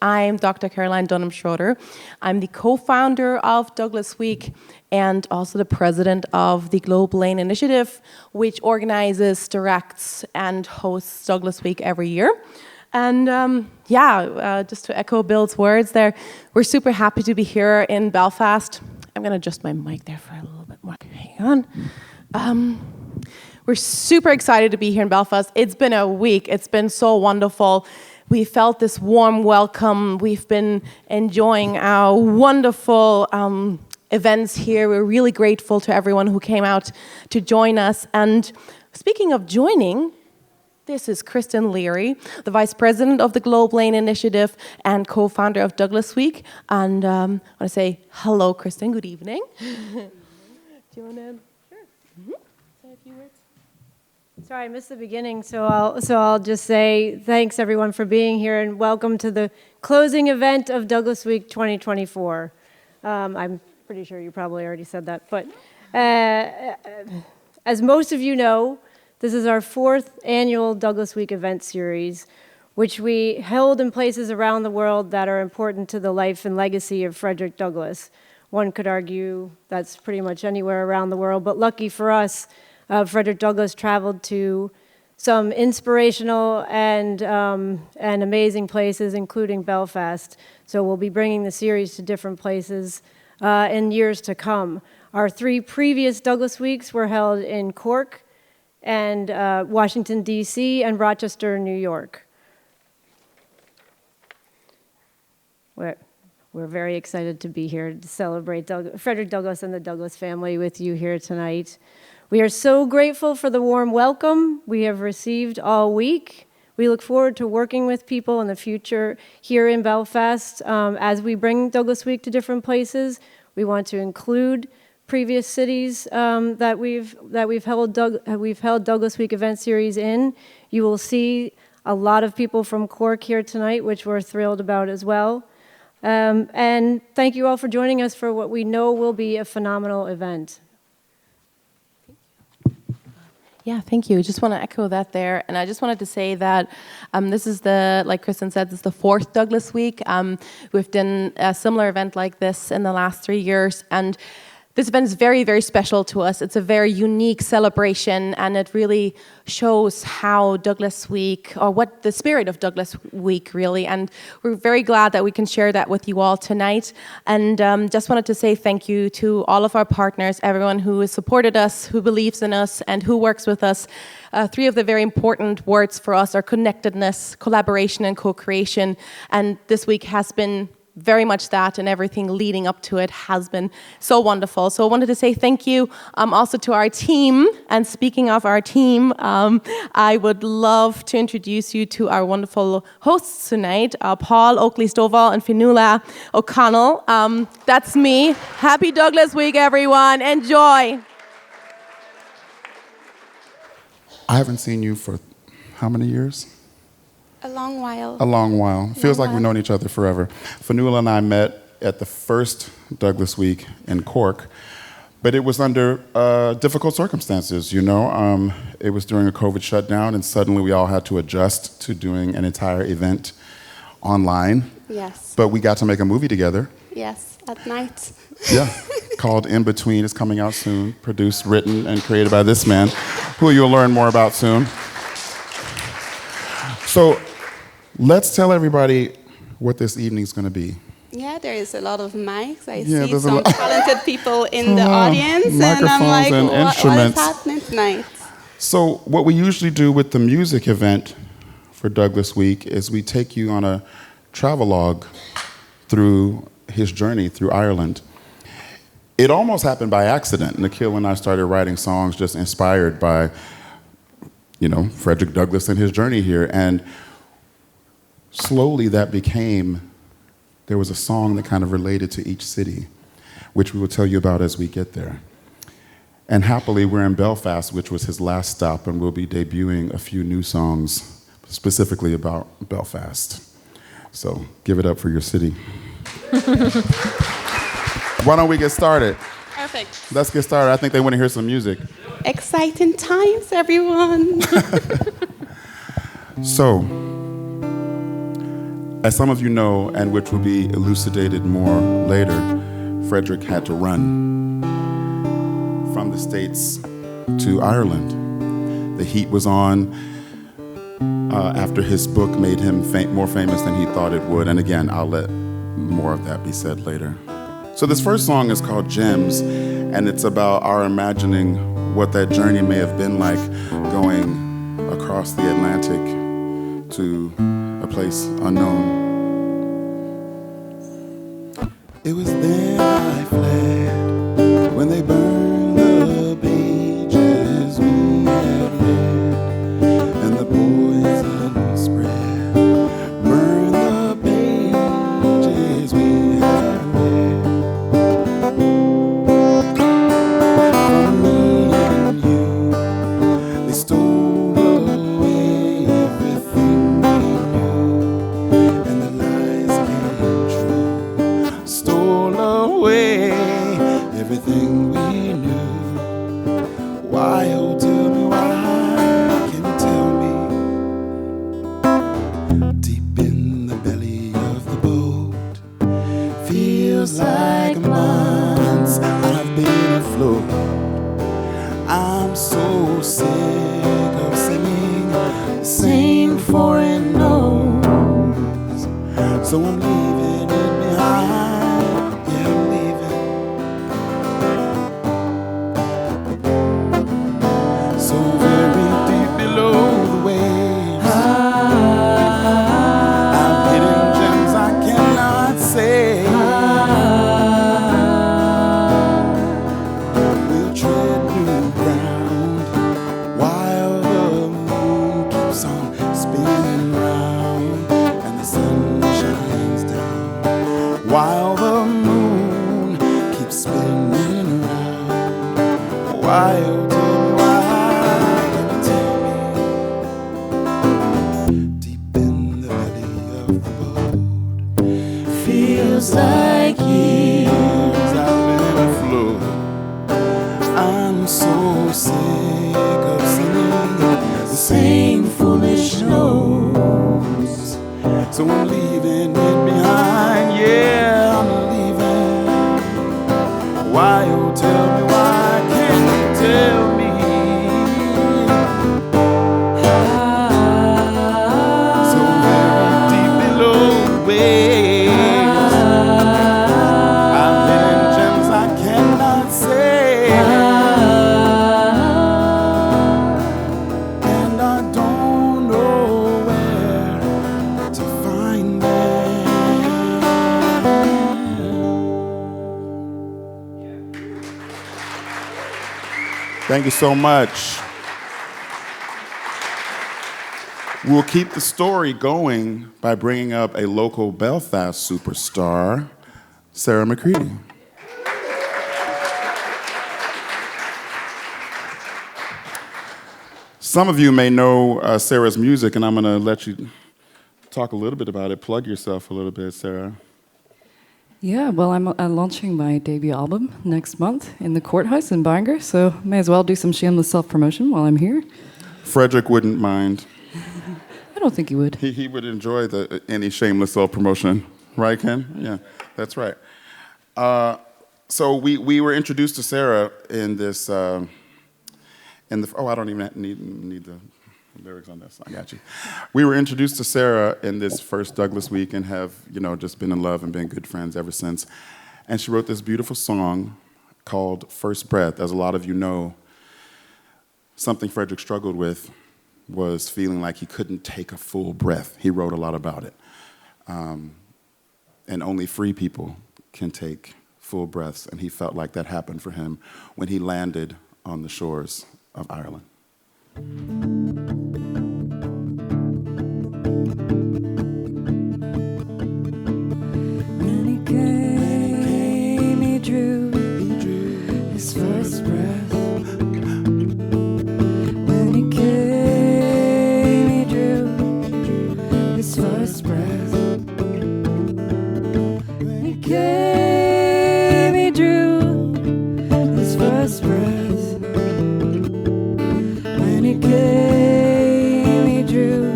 I'm Dr. Caroline Dunham-Schroeder. I'm the co-founder of Douglass Week and also the president of the Global Lane Initiative, which organizes, directs, and hosts Douglass Week every year. And just to echo Bill's words there, we're super happy to be here in Belfast. I'm going to adjust my mic there for a little bit more. Hang on. We're super excited to be here in Belfast. It's been a week. It's been so wonderful. We felt this warm welcome. We've been enjoying our wonderful events here. We're really grateful to everyone who came out to join us. And speaking of joining, this is Kristen Leary, the Vice President of the Global Lane Initiative and co-founder of Douglass Week. And I want to say hello, Kristen. Good evening. Do you want to? Sure. Mm-hmm. Say a few words. Sorry, I missed the beginning, so I'll just say thanks everyone for being here and welcome to the closing event of Douglass Week 2024. I'm pretty sure you probably already said that, but as most of you know, this is our 4th annual Douglass Week event series, which we held in places around the world that are important to the life and legacy of Frederick Douglass. One could argue that's pretty much anywhere around the world, but lucky for us, Frederick Douglass traveled to some inspirational and amazing places, including Belfast. So we'll be bringing the series to different places in years to come. Our 3 previous Douglass Weeks were held in Cork and Washington, D.C., and Rochester, New York. We're very excited to be here to celebrate Frederick Douglass and the Douglass family with you here tonight. We are so grateful for the warm welcome we have received all week. We look forward to working with people in the future here in Belfast as we bring Douglass Week to different places. We want to include previous cities that we've held Douglass Week event series in. You will see a lot of people from Cork here tonight, which we're thrilled about as well. And thank you all for joining us for what we know will be a phenomenal event. Yeah, thank you. I just want to echo that there. And I just wanted to say that this is like Kristen said, this is the 4th Douglass Week. We've done a similar event like this in the last 3 years. And this event is very, very special to us. It's a very unique celebration, and it really shows how Douglass Week, or what the spirit of Douglass Week really, and we're very glad that we can share that with you all tonight. And just wanted to say thank you to all of our partners, everyone who has supported us, who believes in us, and who works with us. 3 of the very important words for us are connectedness, collaboration, and co-creation. And this week has been very much that, and everything leading up to it has been so wonderful. So I wanted to say thank you also to our team. And speaking of our team, I would love to introduce you to our wonderful hosts tonight, Paul Oakley Stovall and Fionnuala O'Connell. That's me. Happy Douglass Week, everyone. Enjoy. I haven't seen you for how many years? A long while. A long while. Feels like we've known each other forever. Fionnuala and I met at the first Douglass Week in Cork, but it was under difficult circumstances, you know. It was during a COVID shutdown, and suddenly we all had to adjust to doing an entire event online. Yes. But we got to make a movie together. Yes, at night. Yeah, called In Between. It's coming out soon, produced, written, and created by this man, who you'll learn more about soon. So let's tell everybody what this evening's going to be. Yeah, there is a lot of mics. I see some talented people in the audience, and I'm like, and what is happening tonight? So what we usually do with the music event for Douglass Week is we take you on a travelogue through his journey through Ireland. It almost happened by accident. Nikhil and I started writing songs just inspired by, you know, Frederick Douglass and his journey here. And slowly that there was a song that kind of related to each city, which we will tell you about as we get there. And happily, we're in Belfast, which was his last stop, and we'll be debuting a few new songs specifically about Belfast. So give it up for your city. Why don't we get started? Perfect. Let's get started. I think they want to hear some music. Exciting times, everyone. So, As some of you know, and which will be elucidated more later, Frederick had to run from the States to Ireland. The heat was on after his book made him more famous than he thought it would. And again, I'll let more of that be said later. So this first song is called Gems, and it's about our imagining what that journey may have been like going across the Atlantic to a place unknown. It was then I fled when they burned the pages we had read, and the poison spread. Burn the pages we had read. From me and you, they stole away everything we knew, and the lies came true. Stole away everything we knew. Why, oh, tell me why, can you tell me? Deep in the belly of the boat, feels like months I've been afloat. I'm so sick of singing the same foreign notes, so I'm leaving it behind. Yeah, I'm leaving. So very deep below the waves, I'm hidden gems I cannot say. We'll tread new ground while the moon keeps on spinning round and the sun shines down. While the moon keeps spinning around. Why, oh, tell me why, can you tell me? Deep in the belly of the boat, feels like years I've been afloat. I'm so sick of singing the same foolish notes, so I'm leaving it behind. Yeah, I'm leaving. Why, oh, tell me why, can you tell me? So very deep below the waves, I'm hidden gems I cannot say, and I don't know where to find them. Thank you so much. We'll keep the story going by bringing up a local Belfast superstar, Sarah McCreedy. Some of you may know Sarah's music, and I'm going to let you talk a little bit about it. Plug yourself a little bit, Sarah. Yeah, well, I'm launching my debut album next month in the Courthouse in Bangor, so may as well do some shameless self-promotion while I'm here. Frederick wouldn't mind. I don't think he would. He would enjoy any shameless self-promotion. Right, Ken? Yeah, that's right. So we were introduced to Sarah in this, I don't even need the lyrics on this. I got you. We were introduced to Sarah in this first Douglas week and have, just been in love and been good friends ever since. And she wrote this beautiful song called First Breath. As a lot of you know, something Frederick struggled with was feeling like he couldn't take a full breath. He wrote a lot about it. And only free people can take full breaths, and he felt like that happened for him when he landed on the shores of Ireland. When he came, he drew his first breath. When he came, he drew his first breath. When he came, he drew his first breath. When he came, he drew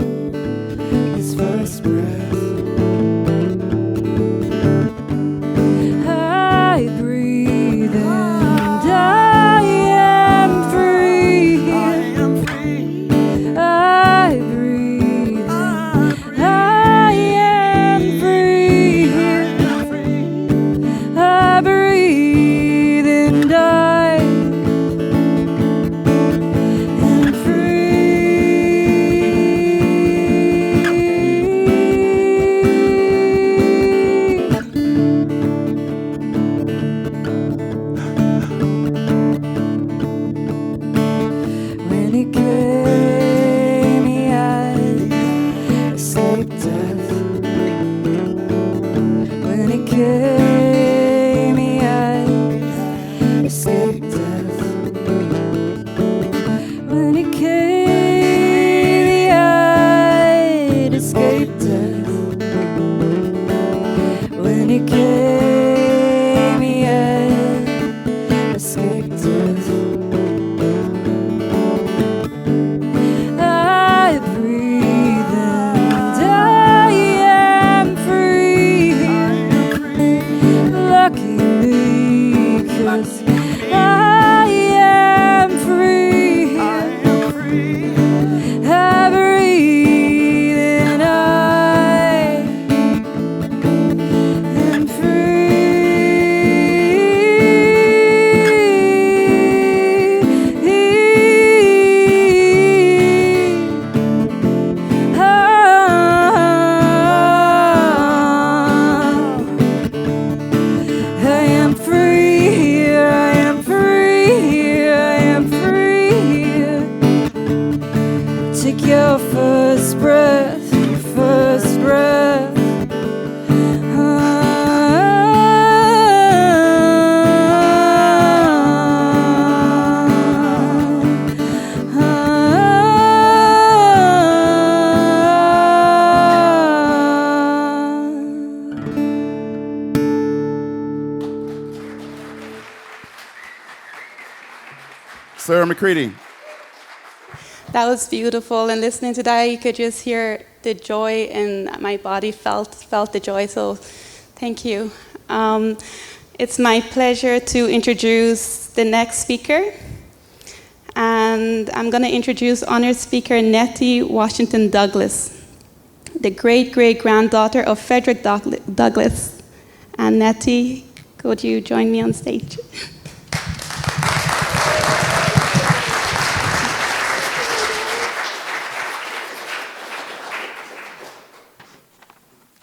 his first breath. he came, he had escaped death. I breathe and I am free. Lucky me, 'cause I am free. I breathe and I am your first breath, your first breath. Sarah McCreedy. That was beautiful, and listening to that, you could just hear the joy, and my body felt the joy. So, thank you. It's my pleasure to introduce the next speaker, and I'm going to introduce honored speaker Nettie Washington Douglass, the great-great-granddaughter of Frederick Douglass. And Nettie, could you join me on stage?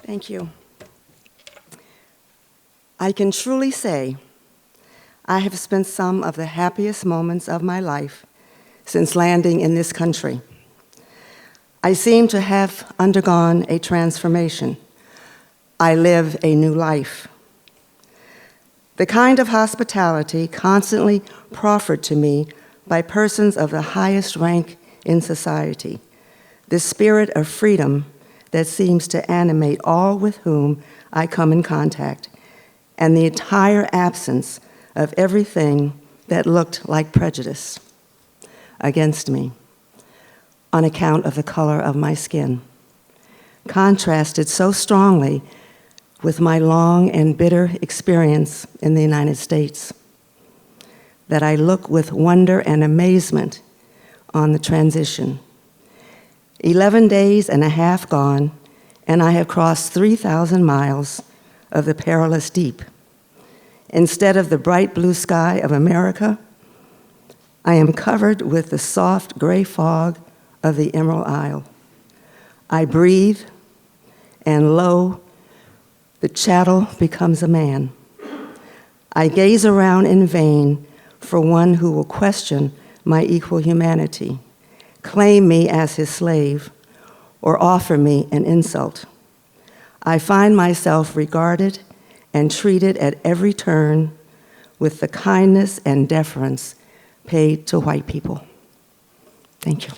Thank you. I can truly say I have spent some of the happiest moments of my life since landing in this country. I seem to have undergone a transformation. I live a new life. The kind of hospitality constantly proffered to me by persons of the highest rank in society, the spirit of freedom that seems to animate all with whom I come in contact, and the entire absence of everything that looked like prejudice against me on account of the color of my skin, contrasted so strongly with my long and bitter experience in the United States that I look with wonder and amazement on the transition. 11 days and a half gone, and I have crossed 3,000 miles of the perilous deep. Instead of the bright blue sky of America, I am covered with the soft gray fog of the Emerald Isle. I breathe, and lo, the chattel becomes a man. I gaze around in vain for one who will question my equal humanity, claim me as his slave, or offer me an insult. I find myself regarded and treated at every turn with the kindness and deference paid to white people. Thank you.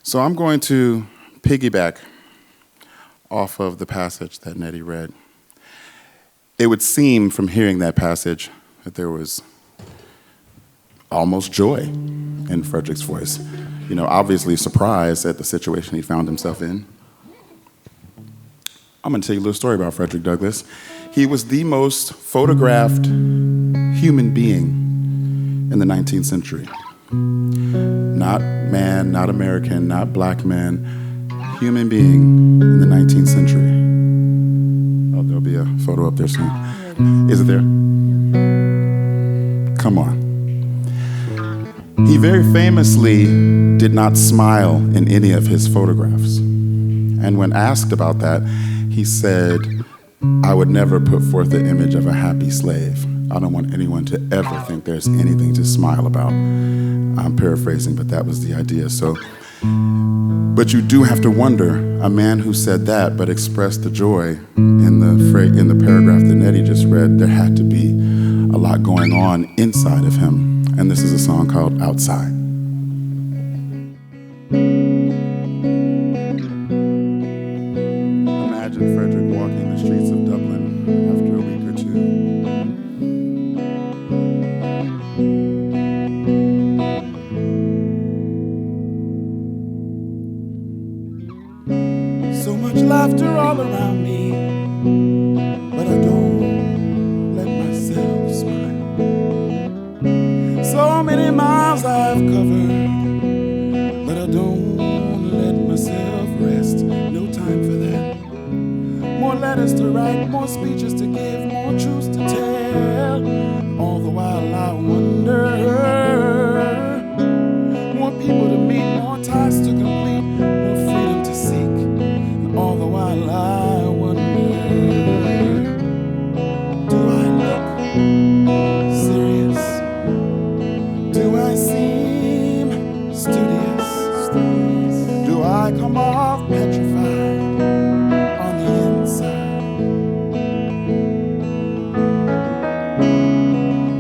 So I'm going to piggyback off of the passage that Nettie read. It would seem from hearing that passage that there was almost joy in Frederick's voice. You know, obviously surprise at the situation he found himself in. I'm going to tell you a little story about Frederick Douglass. He was the most photographed human being in the 19th century. Not man, not American, not black man, human being in the 19th century. Oh, there'll be a photo up there soon. Is it there? Come on. He very famously did not smile in any of his photographs. And when asked about that, he said, "I would never put forth the image of a happy slave. I don't want anyone to ever think there's anything to smile about." I'm paraphrasing, but that was the idea. So, but you do have to wonder, a man who said that but expressed the joy in the paragraph that Nettie just read, there had to be a lot going on inside of him. And this is a song called Outside. much laughter all around me, but I don't let myself smile. So many miles I've covered, but I don't let myself rest. No time for that. More letters to write, more speeches to give, more truths to tell. All the while I wonder, more people to meet, more tasks to complete, more freedom to seek. All the while I wonder, do I look serious? Do I seem studious? Do I come off petrified on the inside?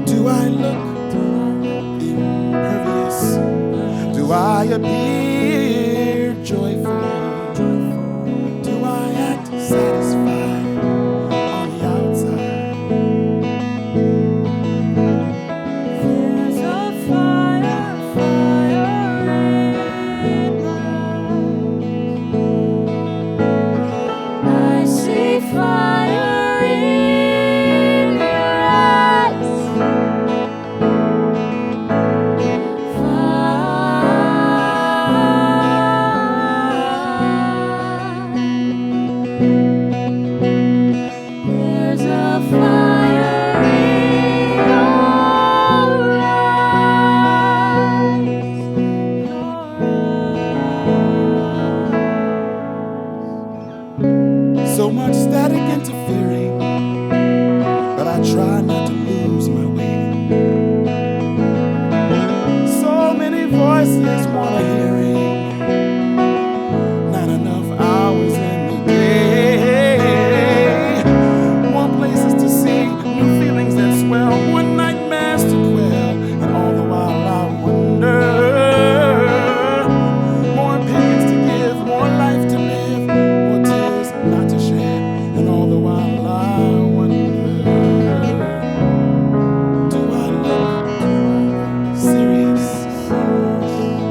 Do I look impervious? Do I appear joyful? Do I act satisfied on the outside? There's a fire, fire in my eyes. I see fire in your eyes. There's a fire in your eyes. So much static interfering, but I try not to lose my way. So many voices want a hearing, not enough hours in the day. More places to see, new feelings that swell, more nightmares to quell, and all the while I wonder. More opinions to give, more life to live, more tears not to shed, and all the while I wonder, do I look serious?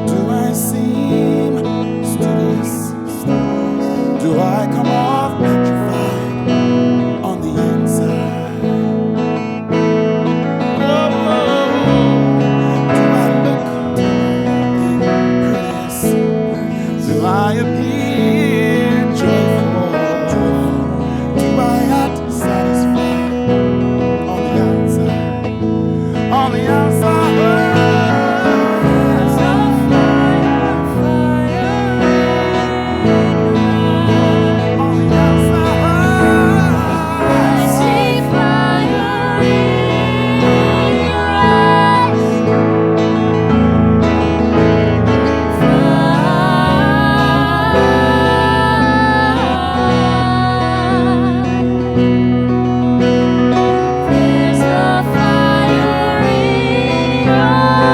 Do I seem studious? Do I come off petrified on the inside? Oh, do I look impervious? Do I appear joyful? Do I act satisfied on the outside? On the outside. There's a fire, fire On the outside. I see fire in your eyes. There's a fire in your eyes.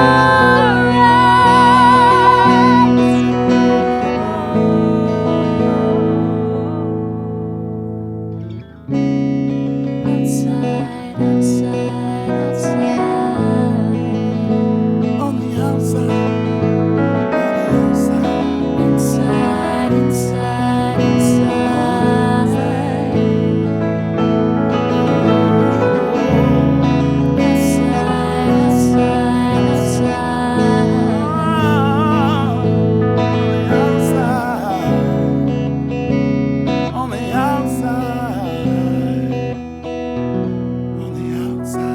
Outside, outside, outside. On the outside. On the outside. Inside, inside, inside. Outside, outside, outside. On the outside. On the outside.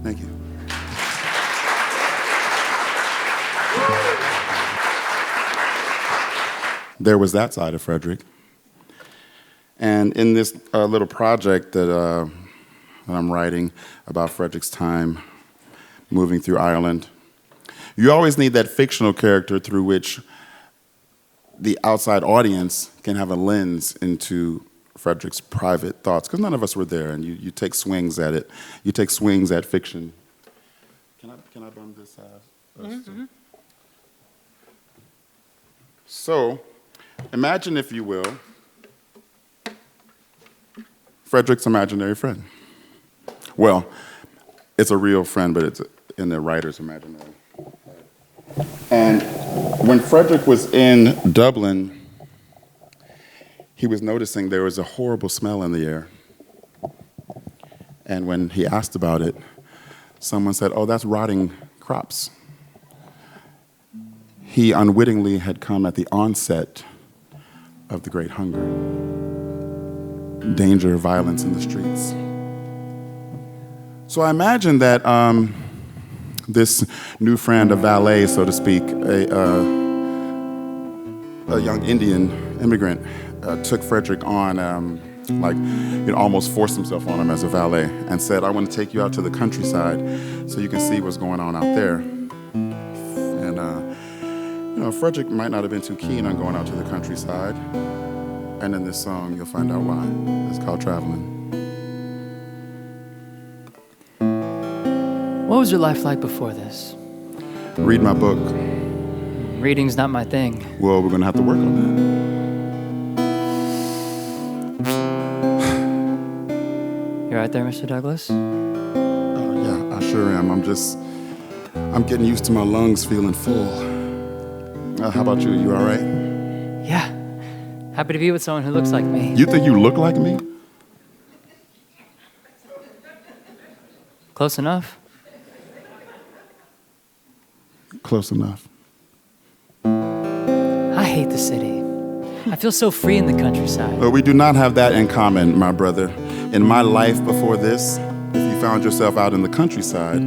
Thank you. There was that side of Frederick. And in this little project that I'm writing about Frederick's time moving through Ireland, you always need that fictional character through which the outside audience can have a lens into Frederick's private thoughts, because none of us were there, and you take swings at it. You take swings at fiction. Can I bum this? So, imagine, if you will, Frederick's imaginary friend. Well, it's a real friend, but it's in the writer's imaginary. And when Frederick was in Dublin, he was noticing there was a horrible smell in the air. And when he asked about it, someone said, "Oh, that's rotting crops." He unwittingly had come at the onset of the Great Hunger. Danger, violence in the streets. So I imagine that this new friend, a valet, so to speak, a young Indian immigrant, took Frederick on, almost forced himself on him as a valet and said, "I want to take you out to the countryside so you can see what's going on out there." And, Frederick might not have been too keen on going out to the countryside. And in this song, you'll find out why. It's called Traveling. What was your life like before this? Read my book. Reading's not my thing. Well, we're going to have to work on that. You right there, Mr. Douglas? Yeah, I sure am. I'm getting used to my lungs feeling full. How about you? You all right? Yeah. Happy to be with someone who looks like me. You think you look like me? Close enough. Close enough. I hate the city. I feel so free in the countryside. Well, we do not have that in common, my brother. In my life before this, if you found yourself out in the countryside,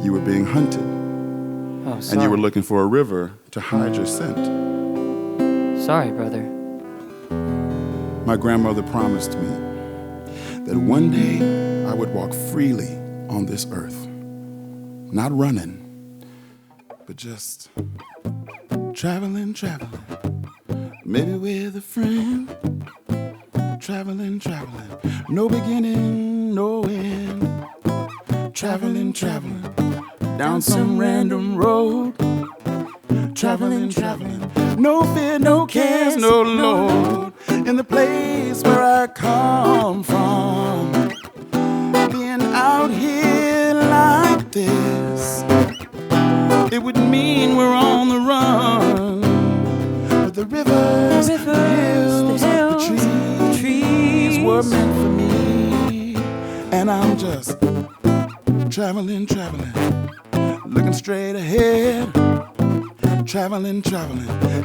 you were being hunted. Oh, sorry. And you were looking for a river to hide your scent. Sorry, brother. My grandmother promised me that one day I would walk freely on this earth. Not running, but just traveling. Maybe with a friend. Traveling. No beginning, no end. Traveling. Down some random road. Traveling. No fear, no cares, no load. In the place where I come from. Being out here like this, it would mean we're on the run. But the rivers, the hills, the trees were meant for me. And I'm just traveling. Looking straight ahead. Traveling,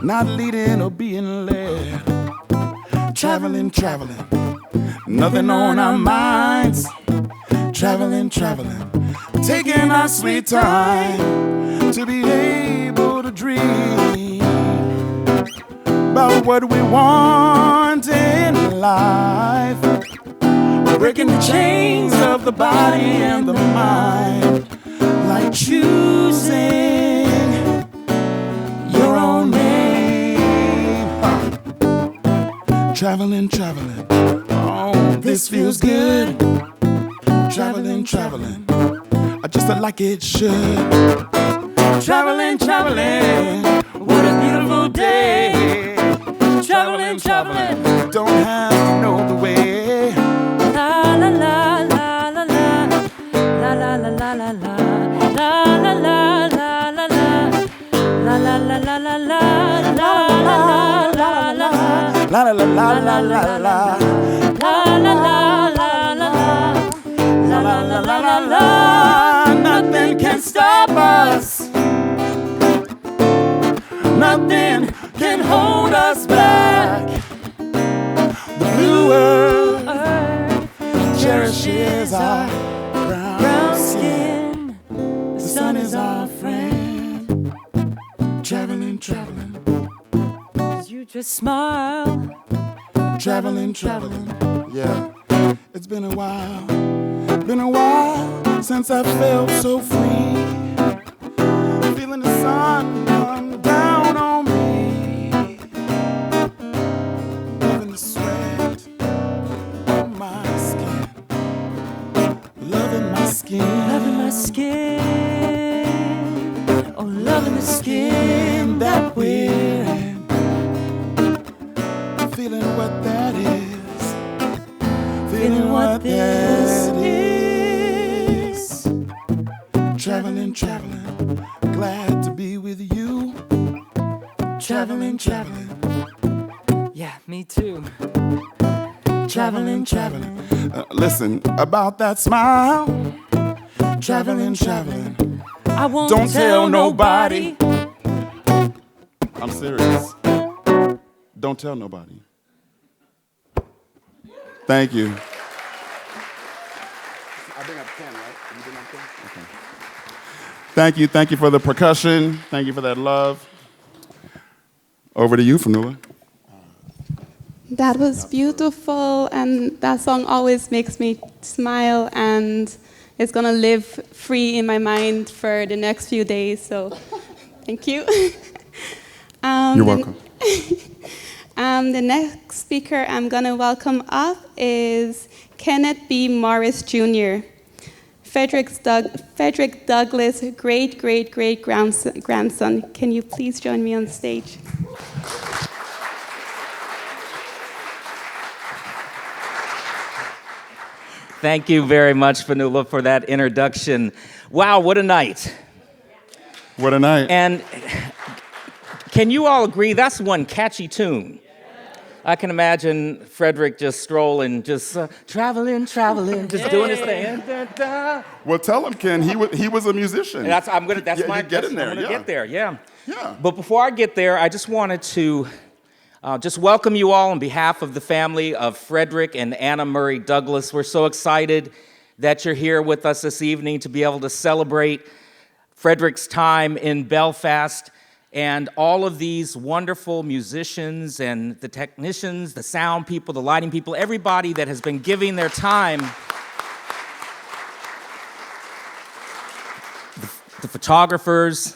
not leading or being led. Traveling, nothing on our minds. Traveling, taking our sweet time to be able to dream about what we want in life. Breaking the chains of the body and the mind, like choosing your own name. Traveling. Oh, this feels good. Traveling. I just like it should. Traveling. What a beautiful day. Traveling. Don't have to know the way. La la la la la la la la la la la la la la la la la. La la la la la la la la la la la la la la la la la la la. Nothing can stop us. Nothing can hold us back. The blue earth cherishes our brown skin. The sun is our friend. Traveling. You just smile. Traveling. Yeah, it's been a while since I felt so free. Feeling the sun come down on me. Loving the sweat on my skin. Loving my skin. Oh, loving the skin that we're in. Feeling what that is. Feeling what this is. Traveling. Glad to be with you. Traveling, traveling. Yeah, me too. Traveling, traveling. Listen, about that smile. Traveling, traveling. I won't Don't tell nobody. I'm serious. Don't tell nobody. Thank you. I bring up 10, right? You bring up 10? Okay. Thank you for the percussion. Thank you for that love. Over to you, Fanula. That was beautiful, and that song always makes me smile, and it's gonna live free in my mind for the next few days. So, thank you. You're welcome. The next speaker I'm gonna welcome up is Kenneth B. Morris Jr., Frederick Douglass' great grandson. Can you please join me on stage? Thank you very much, Fanula, for that introduction. Wow, what a night. What a night. And can you all agree that's one catchy tune? I can imagine Frederick just strolling, just traveling, just doing his thing. Well, tell him, Ken, he was a musician. That's my get in there. I'm gonna get there, yeah. Yeah. But before I get there, I just wanted to just welcome you all on behalf of the family of Frederick and Anna Murray Douglass. We're so excited that you're here with us this evening to be able to celebrate Frederick's time in Belfast and all of these wonderful musicians and the technicians, the sound people, the lighting people, everybody that has been giving their time. The photographers,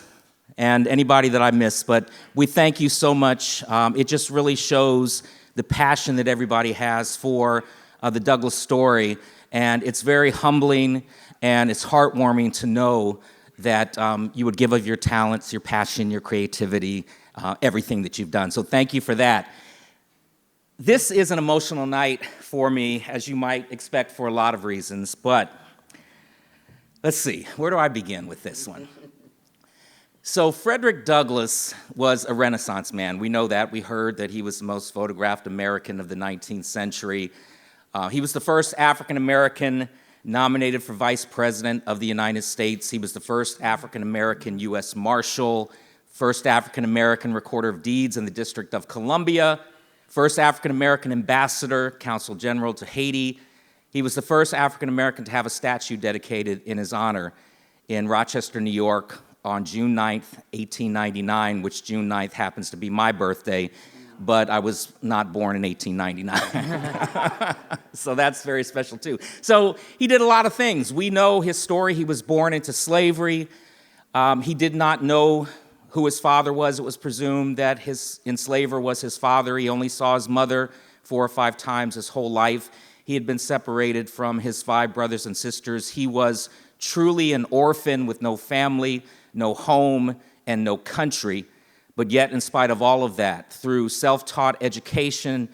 and anybody that I miss, but we thank you so much. It just really shows the passion that everybody has for the Douglass story, and it's very humbling and it's heartwarming to know that you would give of your talents, your passion, your creativity, everything that you've done. So thank you for that. This is an emotional night for me, as you might expect, for a lot of reasons, but let's see, where do I begin with this one? So Frederick Douglass was a Renaissance man. We know that. We heard that he was the most photographed American of the 19th century. He was the first African-American nominated for Vice President of the United States. He was the first African-American U.S. Marshal, first African-American Recorder of Deeds in the District of Columbia, first African-American Ambassador, Consul General to Haiti. He was the first African-American to have a statue dedicated in his honor in Rochester, New York, on June 9th, 1899, which June 9th happens to be my birthday, but I was not born in 1899. So that's very special too. So he did a lot of things. We know his story. He was born into slavery. He did not know who his father was. It was presumed that his enslaver was his father. He only saw his mother 4 or 5 times his whole life. He had been separated from his 5 brothers and sisters. He was truly an orphan with no family, no home, and no country. But yet, in spite of all of that, through self-taught education,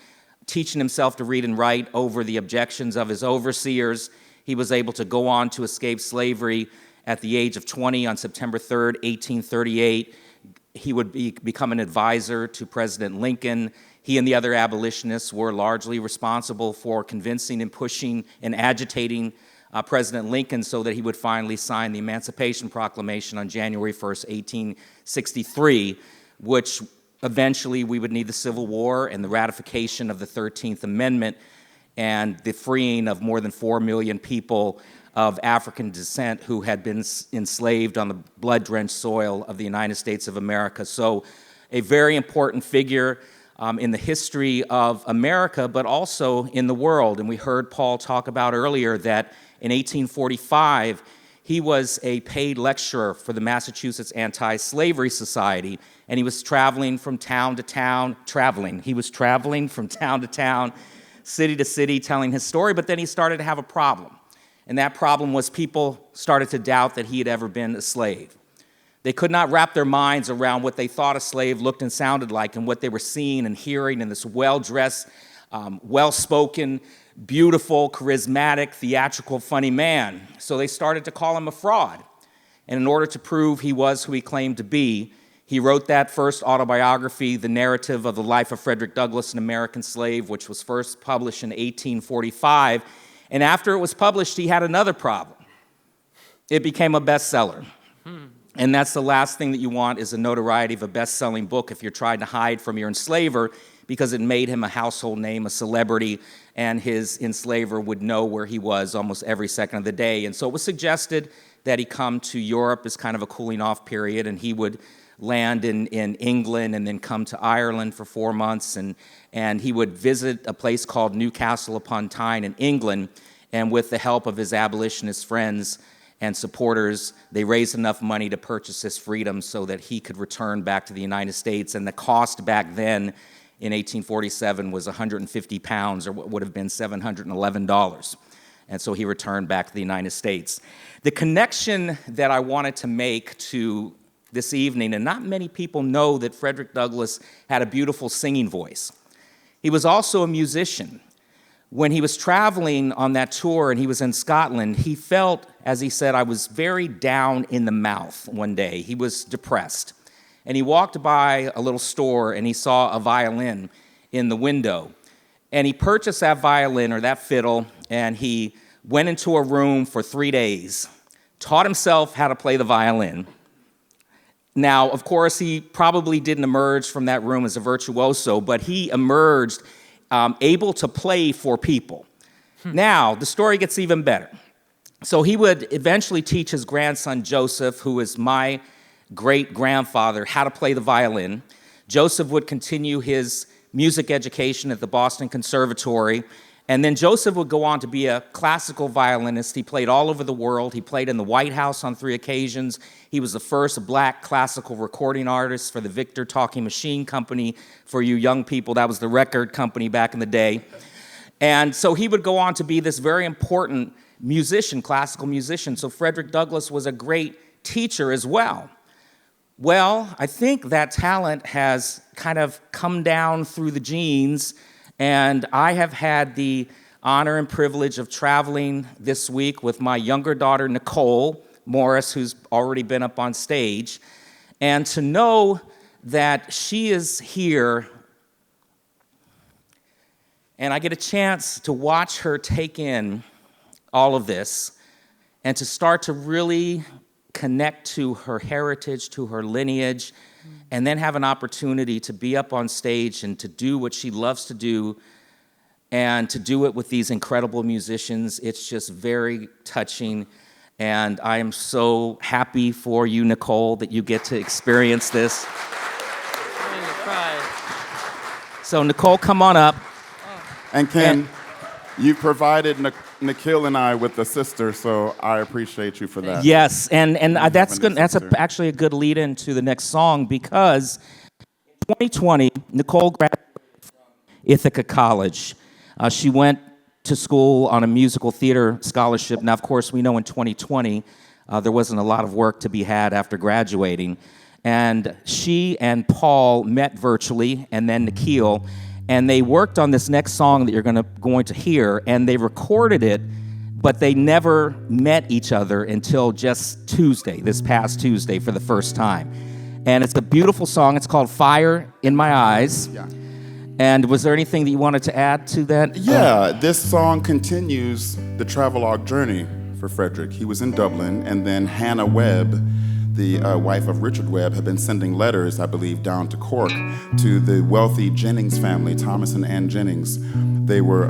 teaching himself to read and write over the objections of his overseers, he was able to go on to escape slavery at the age of 20 on September 3rd, 1838. He would become an advisor to President Lincoln. He and the other abolitionists were largely responsible for convincing and pushing and agitating President Lincoln so that he would finally sign the Emancipation Proclamation on January 1st, 1863, which eventually we would need the Civil War and the ratification of the 13th Amendment and the freeing of more than 4 million people of African descent who had been enslaved on the blood-drenched soil of the United States of America. So a very important figure in the history of America, but also in the world. And we heard Paul talk about earlier that in 1845, he was a paid lecturer for the Massachusetts Anti-Slavery Society, and he was traveling from town to town, He was traveling from town to town, city to city, telling his story, but then he started to have a problem. And that problem was people started to doubt that he had ever been a slave. They could not wrap their minds around what they thought a slave looked and sounded like and what they were seeing and hearing in this well-dressed, well-spoken, beautiful, charismatic, theatrical, funny man. So they started to call him a fraud. And in order to prove he was who he claimed to be, He wrote that first autobiography, The Narrative of the Life of Frederick Douglass, an American Slave, which was first published in 1845. And after it was published, he had another problem. It became a bestseller. And that's the last thing that you want, is the notoriety of a best-selling book if you're trying to hide from your enslaver, because it made him a household name, a celebrity, and his enslaver would know where he was almost every second of the day. And so it was suggested that he come to Europe as kind of a cooling-off period, and he would land in England and then come to Ireland for 4 months, and he would visit a place called Newcastle upon Tyne in England, and with the help of his abolitionist friends and supporters, they raised enough money to purchase his freedom so that he could return back to the United States. And the cost back then in 1847 was 150 pounds, or what would have been $711. And so he returned back to the United States. The connection that I wanted to make to this evening, and not many people know that Frederick Douglass had a beautiful singing voice. He was also a musician. When he was traveling on that tour and he was in Scotland, he felt, as he said, I was very down in the mouth one day. He was depressed. And he walked by a little store and he saw a violin in the window. And he purchased that violin or that fiddle, and he went into a room for 3 days, taught himself how to play the violin. Now, of course, he probably didn't emerge from that room as a virtuoso, but he emerged able to play for people. Now, the story gets even better. So he would eventually teach his grandson, Joseph, who is my great-grandfather, how to play the violin. Joseph would continue his music education at the Boston Conservatory, and then Joseph would go on to be a classical violinist. He played all over the world. He played in the White House on 3 occasions. He was the first black classical recording artist for the Victor Talking Machine Company. For you young people, that was the record company back in the day. And so he would go on to be this very important musician, classical musician. So Frederick Douglass was a great teacher as well. Well, I think that talent has kind of come down through the genes, and I have had the honor and privilege of traveling this week with my younger daughter, Nicole Morris, who's already been up on stage, and to know that she is here, and I get a chance to watch her take in all of this, and to start to really connect to her heritage, to her lineage, and then have an opportunity to be up on stage and to do what she loves to do, and to do it with these incredible musicians. It's just very touching, and I am so happy for you, Nicole, that you get to experience this. I'm gonna cry. So Nicole, come on up. And Ken, you provided Nikhil and I with a sister, so I appreciate you for that. Yes, and that's good. That's actually a good lead-in to the next song, because in 2020, Nicole graduated from Ithaca College. She went to school on a musical theater scholarship. Now, of course, we know in 2020 there wasn't a lot of work to be had after graduating, and she and Paul met virtually, and then Nikhil. And they worked on this next song that you're going to hear, and they recorded it, but they never met each other until just Tuesday, this past Tuesday, for the first time. And it's a beautiful song. It's called Fire in My Eyes. Yeah. And was there anything that you wanted to add to that? Yeah, this song continues the travelogue journey for Frederick. He was in Dublin, and then Hannah Webb, the wife of Richard Webb, had been sending letters, I believe, down to Cork to the wealthy Jennings family, Thomas and Ann Jennings. They were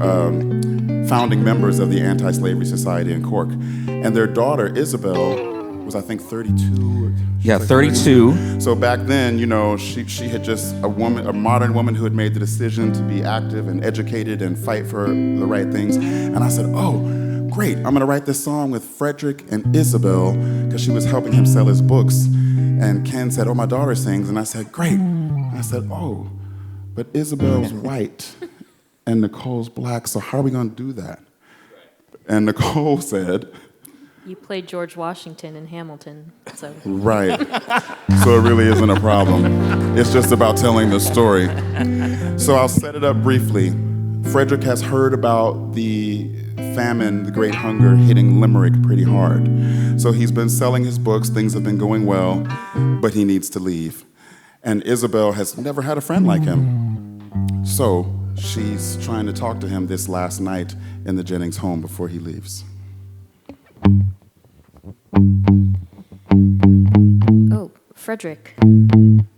founding members of the Anti-Slavery Society in Cork. And their daughter, Isabel, was, I think, 32. Yeah, 32. So back then, you know, she had just a modern woman who had made the decision to be active and educated and fight for the right things. And I said, oh, great, I'm gonna write this song with Frederick and Isabel, because she was helping him sell his books. And Ken said, oh, my daughter sings. And I said, great. And I said, oh, but Isabel's white and Nicole's black, so how are we gonna do that? And Nicole said, You played George Washington in Hamilton, so. right. So it really isn't a problem. It's just about telling the story. So I'll set it up briefly. Frederick has heard about the famine, the great hunger hitting Limerick pretty hard. So he's been selling his books, things have been going well, but he needs to leave. And Isabel has never had a friend like him. So she's trying to talk to him this last night in the Jennings home before he leaves. Oh, Frederick,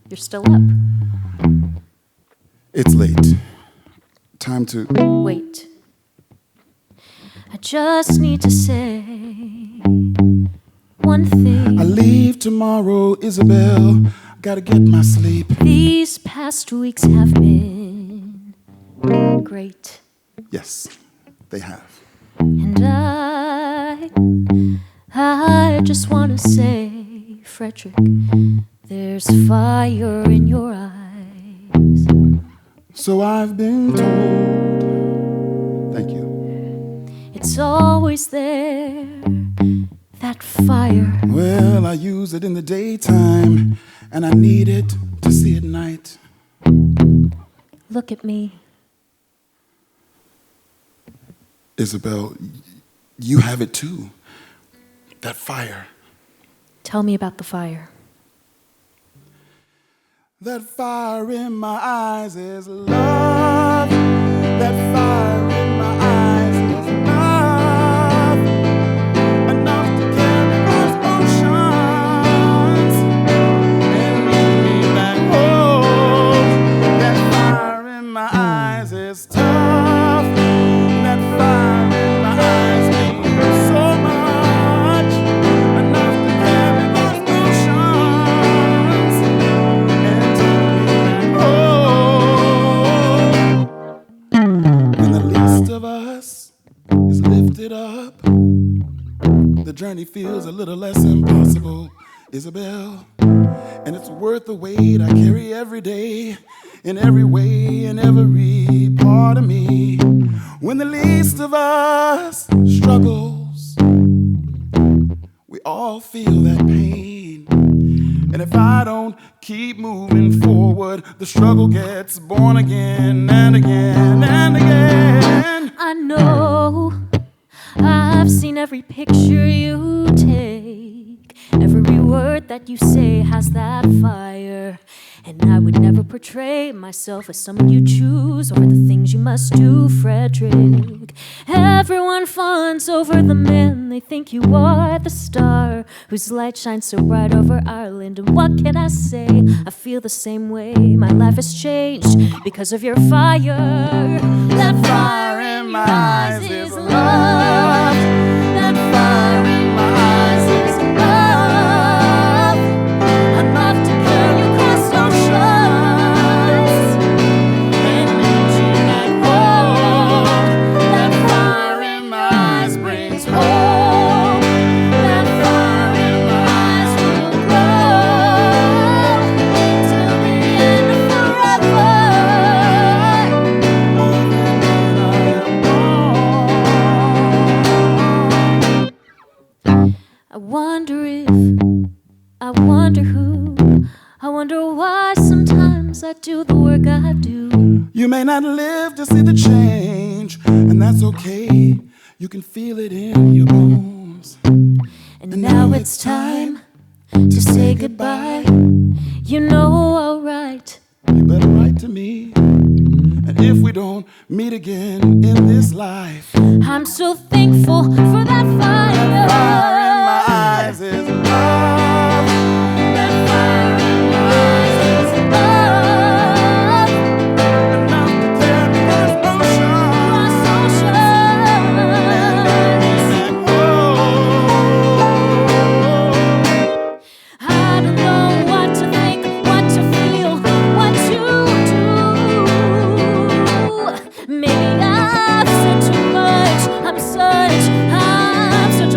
you're still up. It's late. Time to... Wait. I just need to say one thing. I leave tomorrow, Isabel. Gotta get my sleep. These past weeks have been great. Yes, they have. And I just want to say, Frederick, there's fire in your eyes. So I've been told. Thank you. It's always there, that fire. Well, I use it in the daytime, and I need it to see at night. Look at me. Isabel, you have it too. That fire. Tell me about the fire. That fire in my eyes is love. That fire in my eyes is love. Enough to carry those oceans and lead me back home. That fire in my eyes is tough. That fire in my eyes means so much. Enough to carry those oceans and take me back home. When the least of us is lifted up, the journey feels a little less impossible, Isabel. And it's worth the weight I carry every day, in every way, in every part of me. When the least of us struggles, we all feel that pain. And if I don't keep moving forward, the struggle gets born again and again and again. I know I've seen every picture you take. Every word that you say has that fire. And I would never portray myself as someone you choose over the things you must do, Frederick. Everyone fawns over the man they think you are, the star whose light shines so bright over Ireland. And what can I say? I feel the same way. My life has changed because of your fire. That fire in my eyes is love. That fire in my eyes is love. Enough to carry you across oceans and lead you back home. That fire in my eyes brings hope. That fire in my eyes will grow till the end of forever. I wonder if, I wonder who, I wonder why sometimes I do the work I do. You may not live to see the change, and that's okay. You can feel it in your bones. And now it's time to say goodbye. You know I'll write. You better write to me. And if we don't meet again in this life, I'm so thankful for that fire. that fire in my eyes is love. That fire in my eyes is love. Enough to carry us oceans and lead me back home. I don't know what to think, what to feel, what to do. Maybe I've said too much. I'm such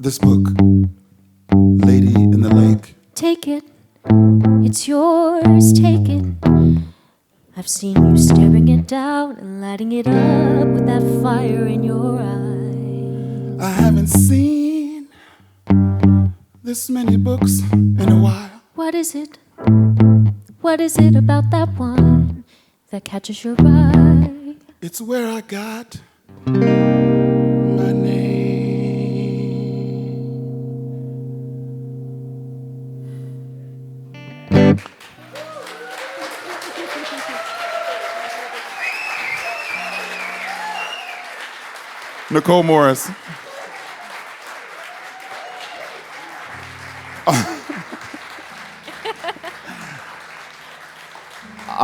this book, Lady in the Lake. Take it, it's yours, take it. I've seen you staring it down and lighting it up with that fire in your eye. I haven't seen this many books in a while. What is it? What is it about that one that catches your eye? It's where I got my name. Nicole Morris. I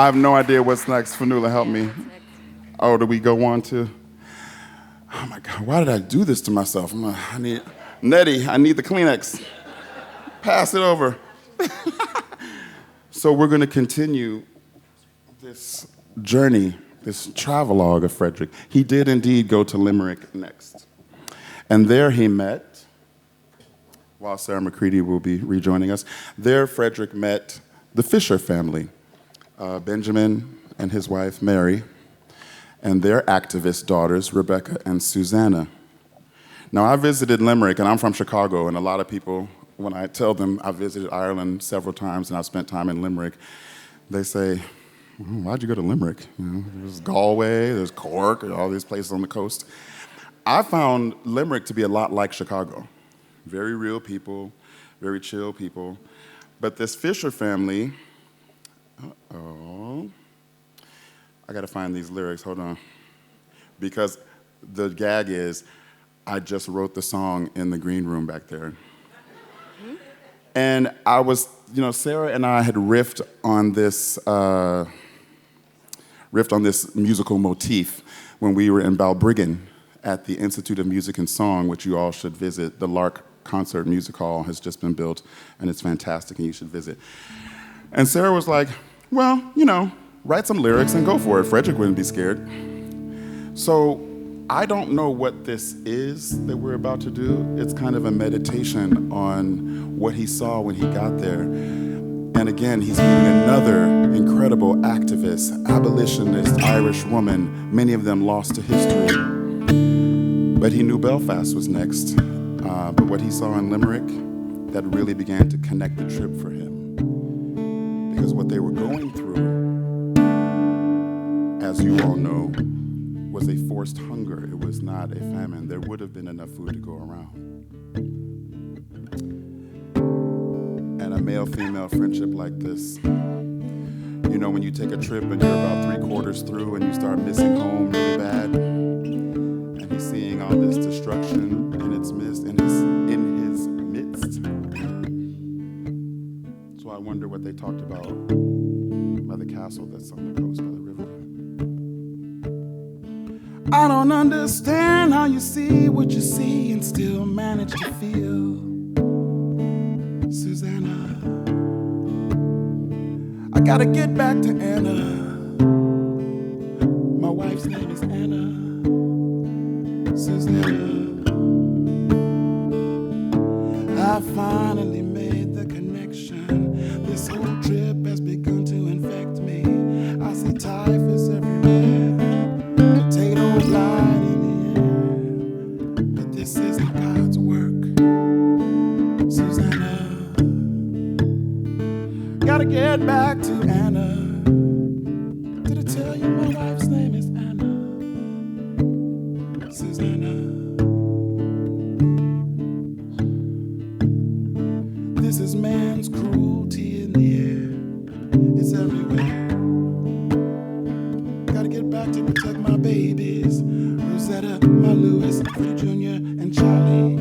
have no idea what's next. Fanula, help me. Oh, do we go on to? Oh my God, why did I do this to myself? I need Nettie, I need the Kleenex. Pass it over. So we're going to continue this journey, this travelogue of Frederick. He did indeed go to Limerick next. And there he met, while Sarah McCreedy will be rejoining us, there Frederick met the Fisher family, Benjamin and his wife, Mary, and their activist daughters, Rebecca and Susanna. Now, I visited Limerick, and I'm from Chicago, and a lot of people, when I tell them I visited Ireland several times and I spent time in Limerick, they say, why'd you go to Limerick? You know, there's Galway, there's Cork, and all these places on the coast. I found Limerick to be a lot like Chicago. Very real people, very chill people. But this Fisher family, I gotta find these lyrics, hold on. Because the gag is, I just wrote the song in the green room back there. And I was, Sarah and I had riffed on this musical motif when we were in Balbriggan at the Institute of Music and Song, which you all should visit. The Lark Concert Music Hall has just been built, and it's fantastic, and you should visit. And Sarah was like, well, write some lyrics and go for it. Frederick wouldn't be scared. So I don't know what this is that we're about to do. It's kind of a meditation on what he saw when he got there. And again, he's meeting another incredible activist, abolitionist Irish woman, many of them lost to history. But he knew Belfast was next. But what he saw in Limerick, that really began to connect the trip for him. Because what they were going through, as you all know, was a forced hunger. It was not a famine. There would have been enough food to go around. And a male-female friendship like this, when you take a trip and you're about 3/4 through and you start missing home really bad, and he's seeing all this destruction in his midst. So I wonder what they talked about by the castle that's on the coast by the river. I don't understand how you see what you see and still manage to feel. Susanna, I gotta get back to Anna. My wife's name is Anna. Susanna, I finally made the connection. This whole trip has begun to infect me. I see typhus everywhere, potato blight in the air. But this isn't God's work. Susanna, gotta get back to Anna. Did I tell you my wife's name is Anna? Susanna, this is man's cruelty in the air. It's everywhere. Gotta get back to protect my babies. Rosetta, my Louis, Freddie Jr., and Charlie.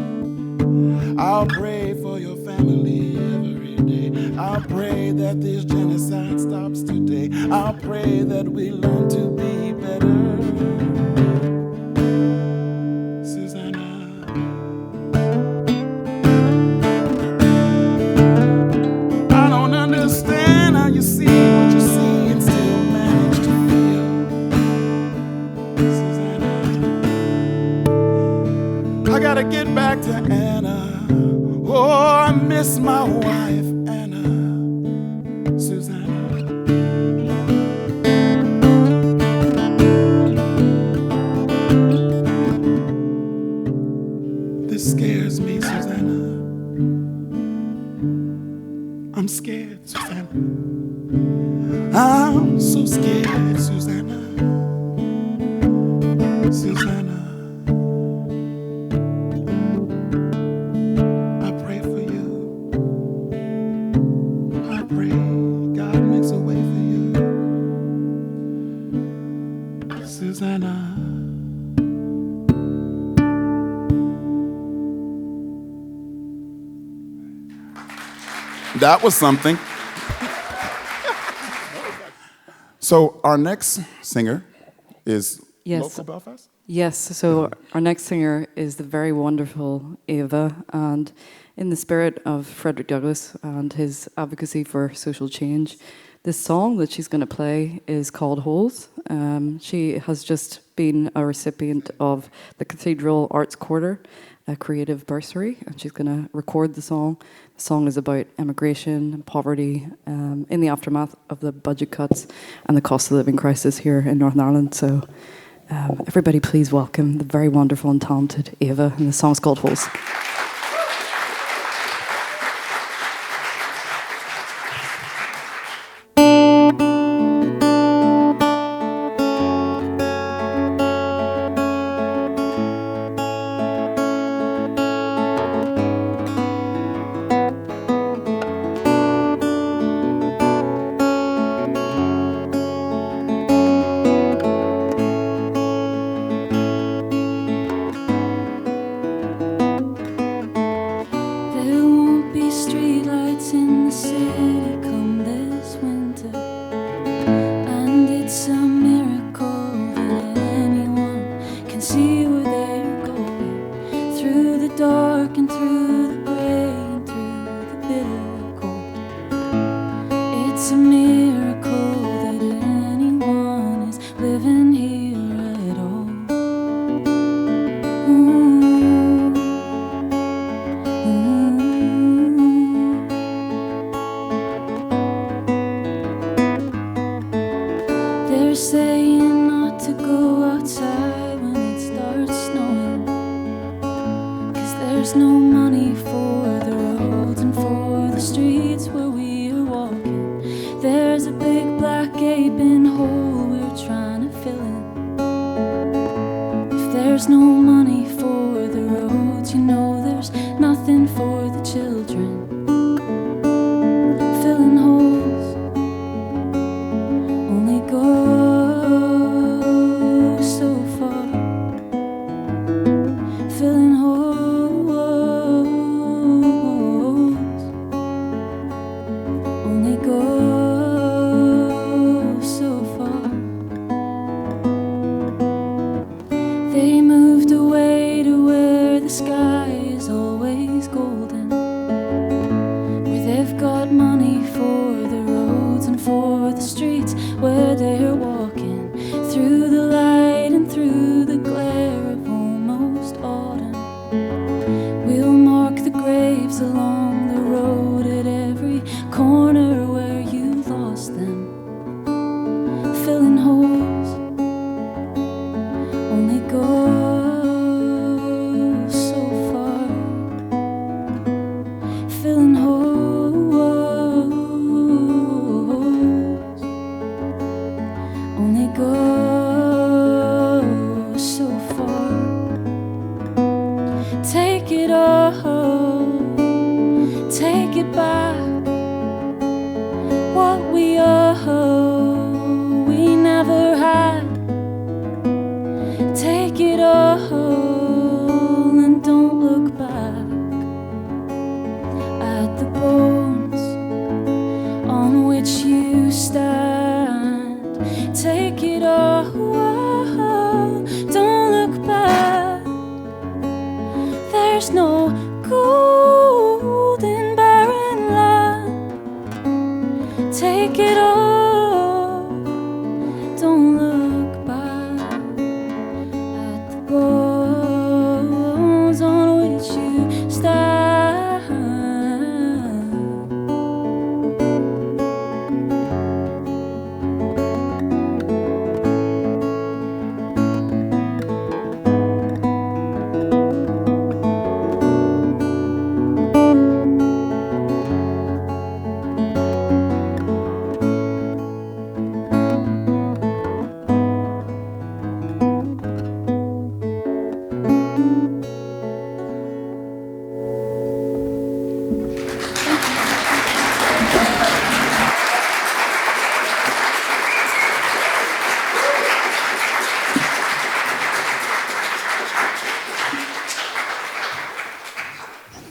I'll pray for your family every day. I'll pray that this genocide stops today. I'll pray that we learn to be better. Susanna, I don't understand how you see what you see and still manage to feel. Susanna, I gotta get back to Anna. miss my wife, Anna, Susanna. This scares me, Susanna. I'm scared, Susanna. I'm so scared, Susanna. Susanna. I pray for you. I pray God makes a way for you. Susanna. That was something. So our next singer is local Belfast? Yes, so our next singer is the very wonderful Ava, and in the spirit of Frederick Douglass and his advocacy for social change, this song that she's going to play is called Holes. She has just been a recipient of the Cathedral Arts Quarter, a creative bursary, and she's going to record the song. The song is about emigration and poverty in the aftermath of the budget cuts and the cost of living crisis here in Northern Ireland. So everybody please welcome the very wonderful and talented Ava, and the song's called Holes.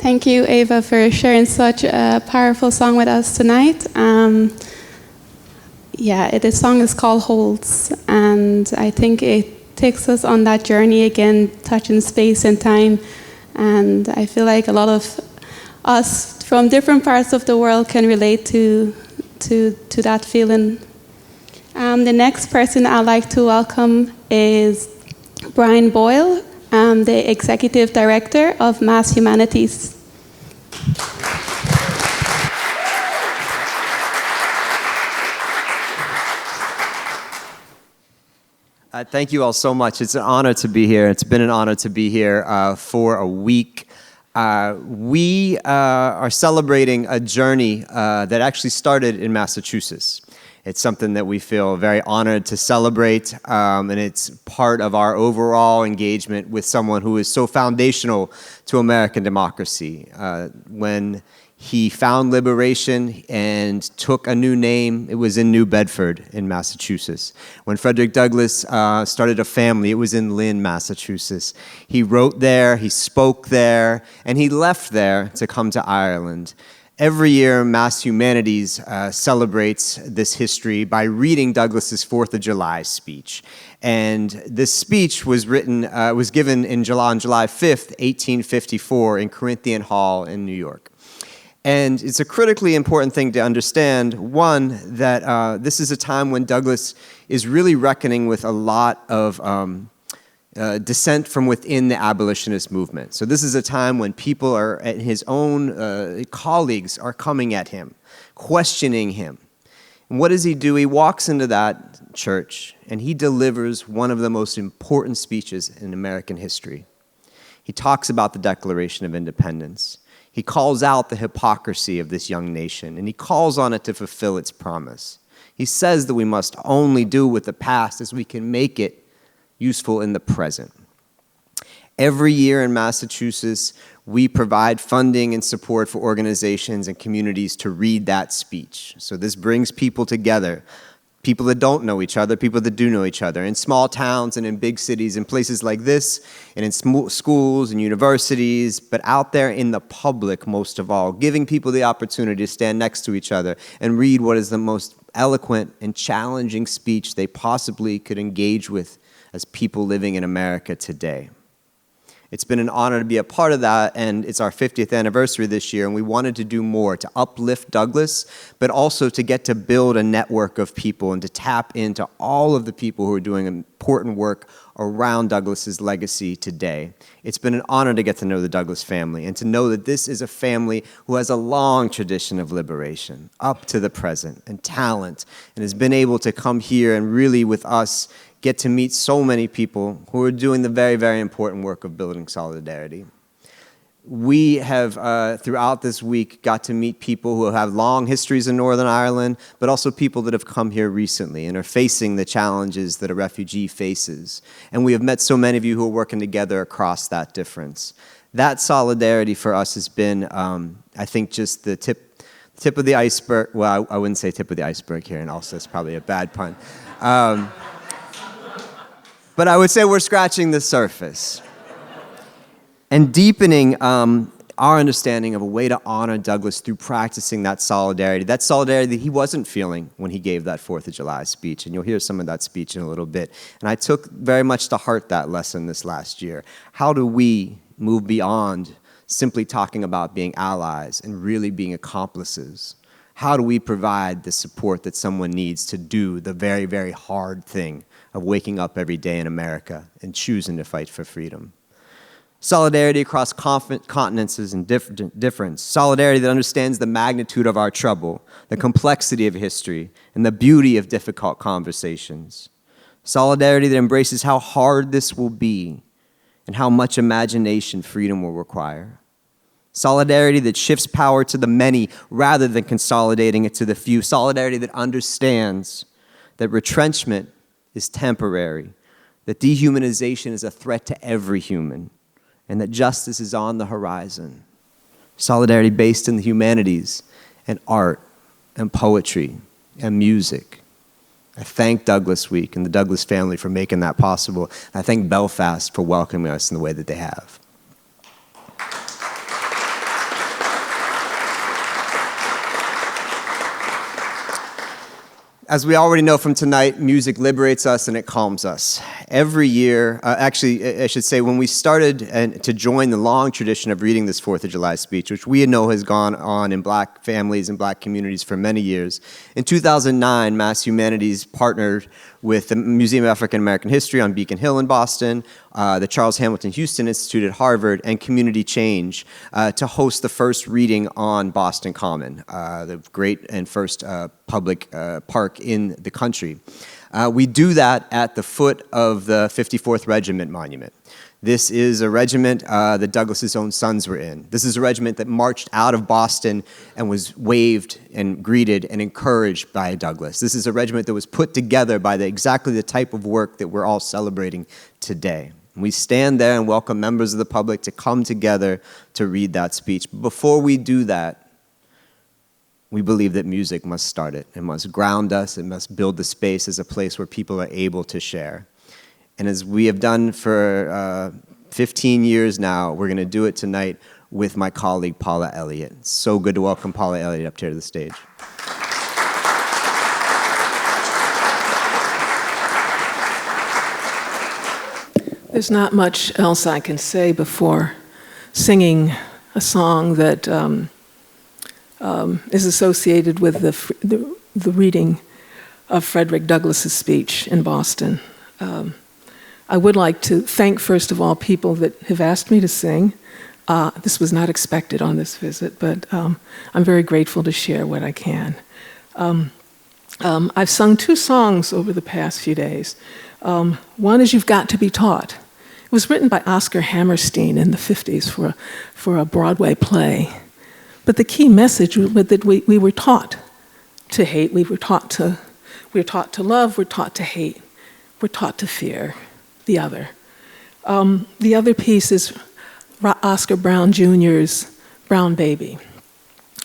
Thank you, Ava, for sharing such a powerful song with us tonight. The song is called Holds, and I think it takes us on that journey again, touching space and time. And I feel like a lot of us from different parts of the world can relate to that feeling. The next person I'd like to welcome is Brian Boyle, the Executive Director of Mass Humanities. Thank you all so much. It's an honor to be here. It's been an honor to be here for a week. We are celebrating a journey that actually started in Massachusetts. It's something that we feel very honored to celebrate, and it's part of our overall engagement with someone who is so foundational to American democracy. When he found liberation and took a new name, it was in New Bedford in Massachusetts. When Frederick Douglass started a family, it was in Lynn, Massachusetts. He wrote there, he spoke there, and he left there to come to Ireland. Every year, Mass Humanities celebrates this history by reading Douglass's 4th of July speech. And this speech was given on July 5th, 1854 in Corinthian Hall in New York. And it's a critically important thing to understand, one, that this is a time when Douglass is really reckoning with a lot of dissent from within the abolitionist movement. So this is a time when people are, his own colleagues are coming at him, questioning him. And what does he do? He walks into that church and he delivers one of the most important speeches in American history. He talks about the Declaration of Independence. He calls out the hypocrisy of this young nation, and he calls on it to fulfill its promise. He says that we must only do with the past as we can make it useful in the present. Every year in Massachusetts, we provide funding and support for organizations and communities to read that speech. So this brings people together, people that don't know each other, people that do know each other, in small towns and in big cities, in places like this, and in schools and universities, but out there in the public most of all, giving people the opportunity to stand next to each other and read what is the most eloquent and challenging speech they possibly could engage with as people living in America today. It's been an honor to be a part of that, and it's our 50th anniversary this year, and we wanted to do more to uplift Douglass, but also to get to build a network of people and to tap into all of the people who are doing important work around Douglass's legacy today. It's been an honor to get to know the Douglass family and to know that this is a family who has a long tradition of liberation up to the present and talent, and has been able to come here and really with us get to meet so many people who are doing the very, very important work of building solidarity. We have, throughout this week, got to meet people who have long histories in Northern Ireland, but also people that have come here recently and are facing the challenges that a refugee faces. And we have met so many of you who are working together across that difference. That solidarity for us has been, I think, just the tip of the iceberg. Well, I wouldn't say tip of the iceberg here, and also it's probably a bad pun. But I would say we're scratching the surface and deepening our understanding of a way to honor Douglass through practicing that solidarity that he wasn't feeling when he gave that 4th of July speech. And you'll hear some of that speech in a little bit. And I took very much to heart that lesson this last year. How do we move beyond simply talking about being allies and really being accomplices? How do we provide the support that someone needs to do the very, very hard thing of waking up every day in America and choosing to fight for freedom? Solidarity across continents and difference. Solidarity that understands the magnitude of our trouble, the complexity of history, and the beauty of difficult conversations. Solidarity that embraces how hard this will be and how much imagination freedom will require. Solidarity that shifts power to the many rather than consolidating it to the few. Solidarity that understands that retrenchment is temporary, that dehumanization is a threat to every human, and that justice is on the horizon. Solidarity based in the humanities and art and poetry and music. I thank Douglass Week and the Douglass family for making that possible. I thank Belfast for welcoming us in the way that they have. As we already know from tonight, music liberates us and it calms us. Every year, actually, I should say, when we started to join the long tradition of reading this 4th of July speech, which we know has gone on in Black families and Black communities for many years, in 2009, Mass Humanities partnered with the Museum of African American History on Beacon Hill in Boston, the Charles Hamilton Houston Institute at Harvard, and Community Change to host the first reading on Boston Common, the great and first public park in the country. We do that at the foot of the 54th Regiment Monument. This is a regiment that Douglass's own sons were in. This is a regiment that marched out of Boston and was waved and greeted and encouraged by Douglass. This is a regiment that was put together by exactly the type of work that we're all celebrating today. We stand there and welcome members of the public to come together to read that speech. But before we do that, we believe that music must start it. It must ground us. It must build the space as a place where people are able to share. And as we have done for 15 years now, we're going to do it tonight with my colleague, Paula Elliott. It's so good to welcome Paula Elliott up here to the stage. There's not much else I can say before singing a song that is associated with the reading of Frederick Douglass's speech in Boston. I would like to thank, first of all, people that have asked me to sing. This was not expected on this visit, but I'm very grateful to share what I can. I've sung 2 songs over the past few days. One is You've Got to Be Taught. It was written by Oscar Hammerstein in the 50s for a Broadway play. But the key message was that we were taught to hate, we were taught to love, we're taught to hate, we're taught to fear the other. The other piece is Oscar Brown Jr.'s Brown Baby.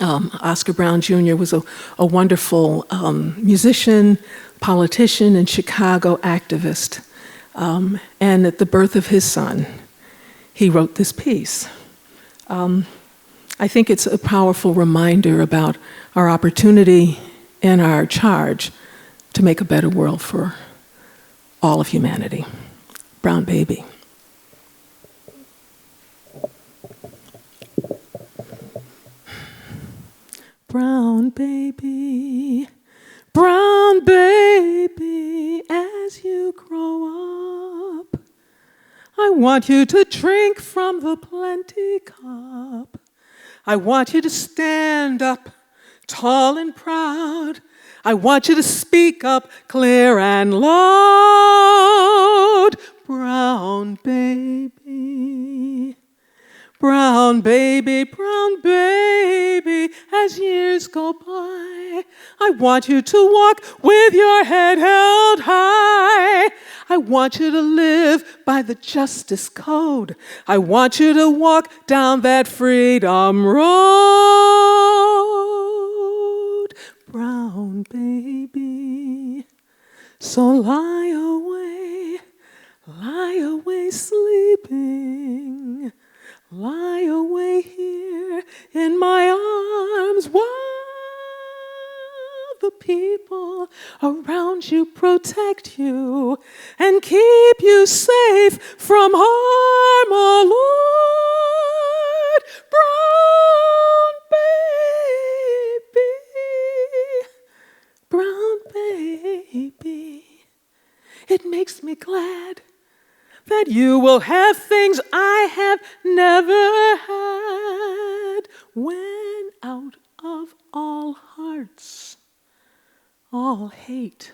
Oscar Brown Jr. was a wonderful musician, politician, and Chicago activist. And at the birth of his son, he wrote this piece. I think it's a powerful reminder about our opportunity and our charge to make a better world for all of humanity. Brown Baby. Brown baby, brown baby, as you grow up, I want you to drink from the plenty cup. I want you to stand up, tall and proud. I want you to speak up clear and loud. Brown baby, brown baby, brown baby, as years go by, I want you to walk with your head held high. I want you to live by the justice code. I want you to walk down that freedom road. Brown baby, so lie away sleeping. Lie away here in my arms while the people around you protect you and keep you safe from harm, oh Lord. Brown baby, it makes me glad that you will have things I have never had. When out of all hearts, all hate,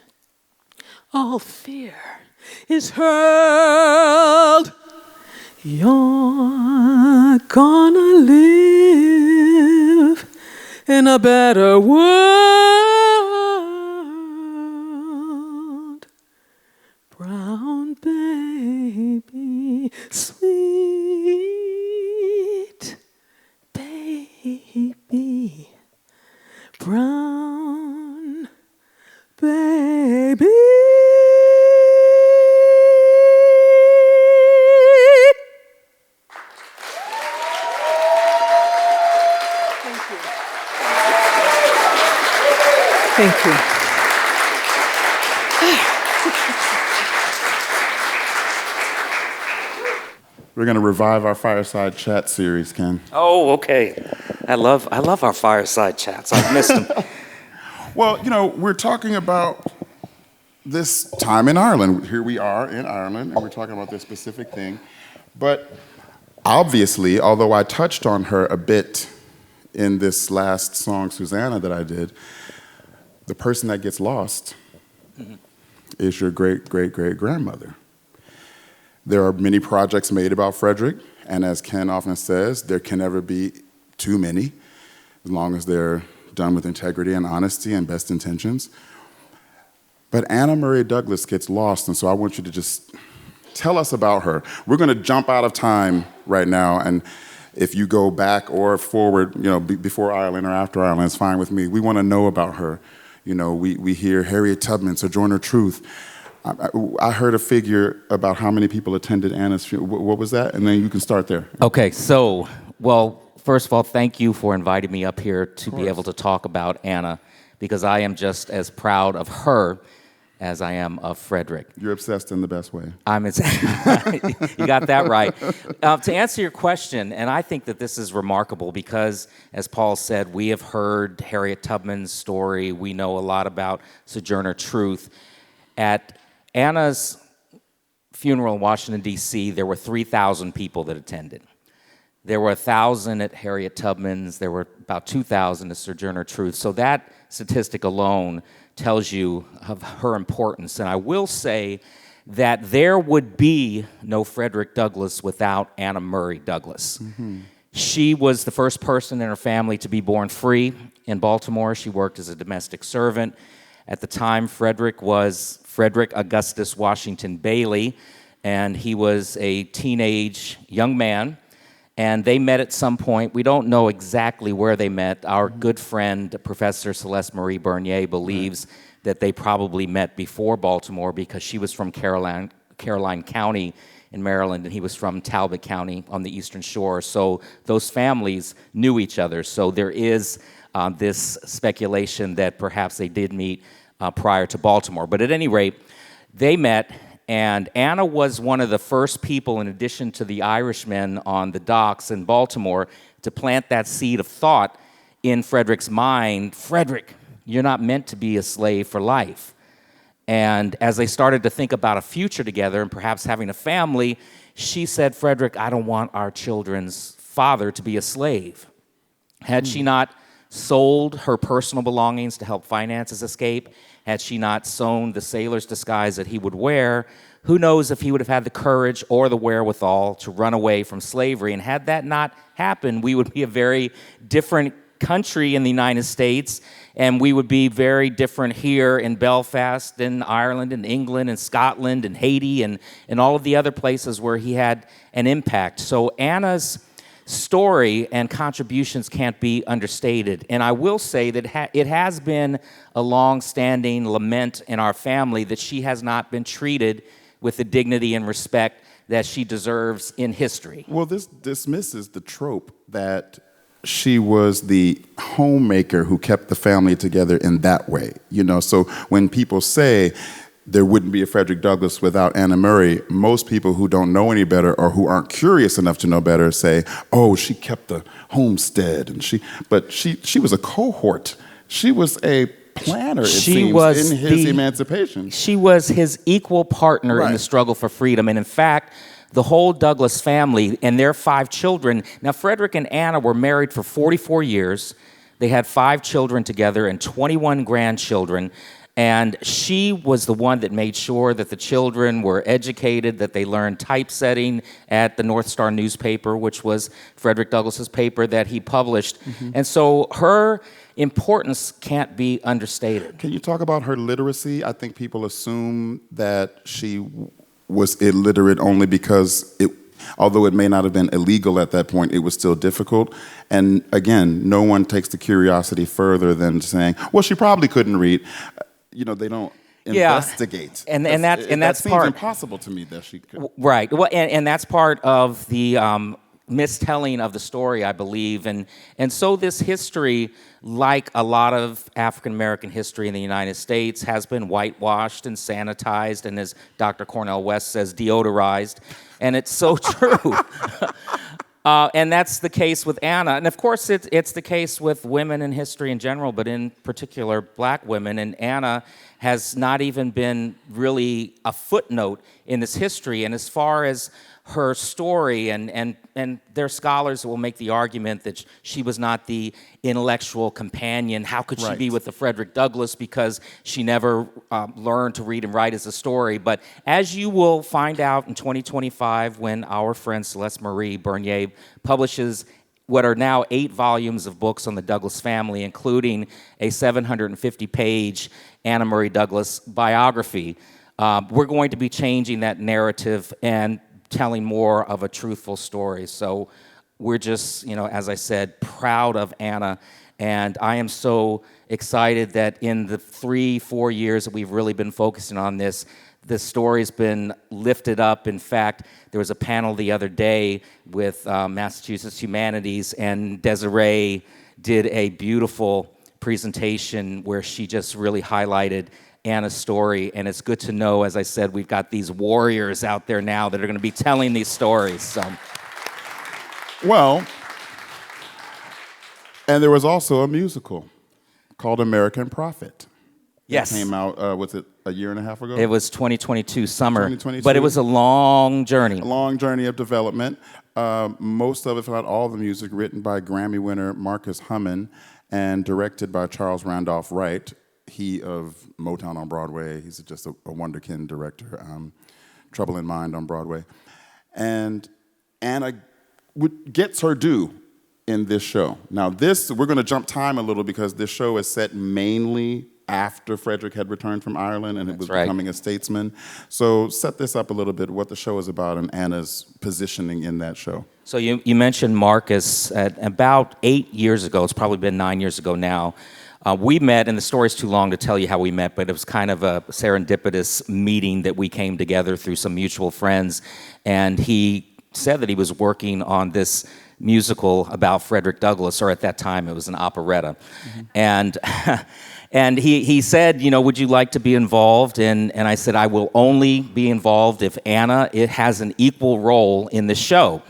all fear is hurled, you're gonna live in a better world. Brown baby, sweet baby, brown baby. Thank you. Thank you. We're going to revive our fireside chat series, Ken. Oh, okay. I love our fireside chats. I've missed them. Well, we're talking about this time in Ireland. Here we are in Ireland, and we're talking about this specific thing. But obviously, although I touched on her a bit in this last song, Susanna, that I did, the person that gets lost is your great-great-great-grandmother. There are many projects made about Frederick, and as Ken often says, there can never be too many, as long as they're done with integrity and honesty and best intentions. But Anna Murray Douglas gets lost, and so I want you to just tell us about her. We're going to jump out of time right now, and if you go back or forward, before Ireland or after Ireland, it's fine with me. We want to know about her. We hear Harriet Tubman, Sojourner Truth. I heard a figure about how many people attended Anna's funeral. What was that? And then you can start there. Okay, so, first of all, thank you for inviting me up here to be able to talk about Anna, because I am just as proud of her as I am of Frederick. You're obsessed in the best way. You got that right. To answer your question, and I think that this is remarkable because, as Paul said, we have heard Harriet Tubman's story. We know a lot about Sojourner Truth. At Anna's funeral in Washington, D.C., there were 3,000 people that attended. There were 1,000 at Harriet Tubman's. There were about 2,000 at Sojourner Truth. So that statistic alone tells you of her importance. And I will say that there would be no Frederick Douglass without Anna Murray Douglass. Mm-hmm. She was the first person in her family to be born free in Baltimore. She worked as a domestic servant. At the time, Frederick was Frederick Augustus Washington Bailey, and he was a teenage young man. And they met at some point. We don't know exactly where they met. Our good friend, Professor Celeste Marie Bernier, believes that they probably met before Baltimore because she was from Caroline County in Maryland, and he was from Talbot County on the Eastern Shore. So those families knew each other. So there is this speculation that perhaps they did meet prior to Baltimore. But at any rate, they met. And Anna was one of the first people, in addition to the Irishmen on the docks in Baltimore, to plant that seed of thought in Frederick's mind. Frederick, you're not meant to be a slave for life. And as they started to think about a future together and perhaps having a family, she said, Frederick, I don't want our children's father to be a slave. Had she not sold her personal belongings to help finance his escape, had she not sewn the sailor's disguise that he would wear, who knows if he would have had the courage or the wherewithal to run away from slavery. And had that not happened, we would be a very different country in the United States, and we would be very different here in Belfast, in Ireland, in England, in Scotland, in Haiti, and all of the other places where he had an impact. So Anna's story and contributions can't be understated. And I will say that it has been a long-standing lament in our family that she has not been treated with the dignity and respect that she deserves in history. Well, this dismisses the trope that she was the homemaker who kept the family together in that way. So when people say there wouldn't be a Frederick Douglass without Anna Murray, most people who don't know any better or who aren't curious enough to know better say, oh, she kept the homestead. But she was a cohort. She was a planner, it seems, in his emancipation. She was his equal partner in the struggle for freedom. And in fact, the whole Douglass family and their 5 children. Now, Frederick and Anna were married for 44 years. They had 5 children together and 21 grandchildren. And she was the one that made sure that the children were educated, that they learned typesetting at the North Star newspaper, which was Frederick Douglass's paper that he published. Mm-hmm. And so her importance can't be understated. Can you talk about her literacy? I think people assume that she was illiterate only because although it may not have been illegal at that point, it was still difficult. And again, no one takes the curiosity further than saying, well, she probably couldn't read. They don't investigate. And that's seems part impossible to me that she could. Right. Well, and that's part of the mistelling of the story, I believe. And so this history, like a lot of African-American history in the United States, has been whitewashed and sanitized, and as Dr. Cornel West says, deodorized. And it's so true. And that's the case with Anna. And of course, it's the case with women in history in general, but in particular, black women. And Anna has not even been really a footnote in this history. And as far as her story, and there are scholars that will make the argument that she was not the intellectual companion. How could she be with the Frederick Douglass, because she never learned to read and write as a story? But as you will find out in 2025, when our friend Celeste Marie Bernier publishes what are now 8 volumes of books on the Douglass family, including a 750-page Anna Murray Douglass biography, we're going to be changing that narrative and telling more of a truthful story. So we're just, as I said, proud of Anna. And I am so excited that in the 3-4 years that we've really been focusing on this, the story's been lifted up. In fact, there was a panel the other day with Massachusetts Humanities, and Desiree did a beautiful presentation where she just really highlighted Anna's story, and it's good to know, as I said, we've got these warriors out there now that are going to be telling these stories. So, well, and there was also a musical called American Prophet. Yes. It came out, was it a year and a half ago? It was 2022 summer, 2022. But it was a long journey. A long journey of development. Most of it, if not all of the music, written by Grammy winner Marcus Hummin and directed by Charles Randolph Wright. He of Motown on Broadway. He's just a wonderkin director. Trouble in Mind on Broadway. And Anna gets her due in this show. Now we're going to jump time a little because this show is set mainly after Frederick had returned from Ireland and it was becoming a statesman. So set this up a little bit, what the show is about and Anna's positioning in that show. So you mentioned Marcus. About 8 years ago, it's probably been 9 years ago now, we met, and the story's too long to tell you how we met, but it was kind of a serendipitous meeting that we came together through some mutual friends, and he said that he was working on this musical about Frederick Douglass, or at that time it was an operetta. Mm-hmm. And he said, would you like to be involved? And I said, I will only be involved if Anna has an equal role in the show.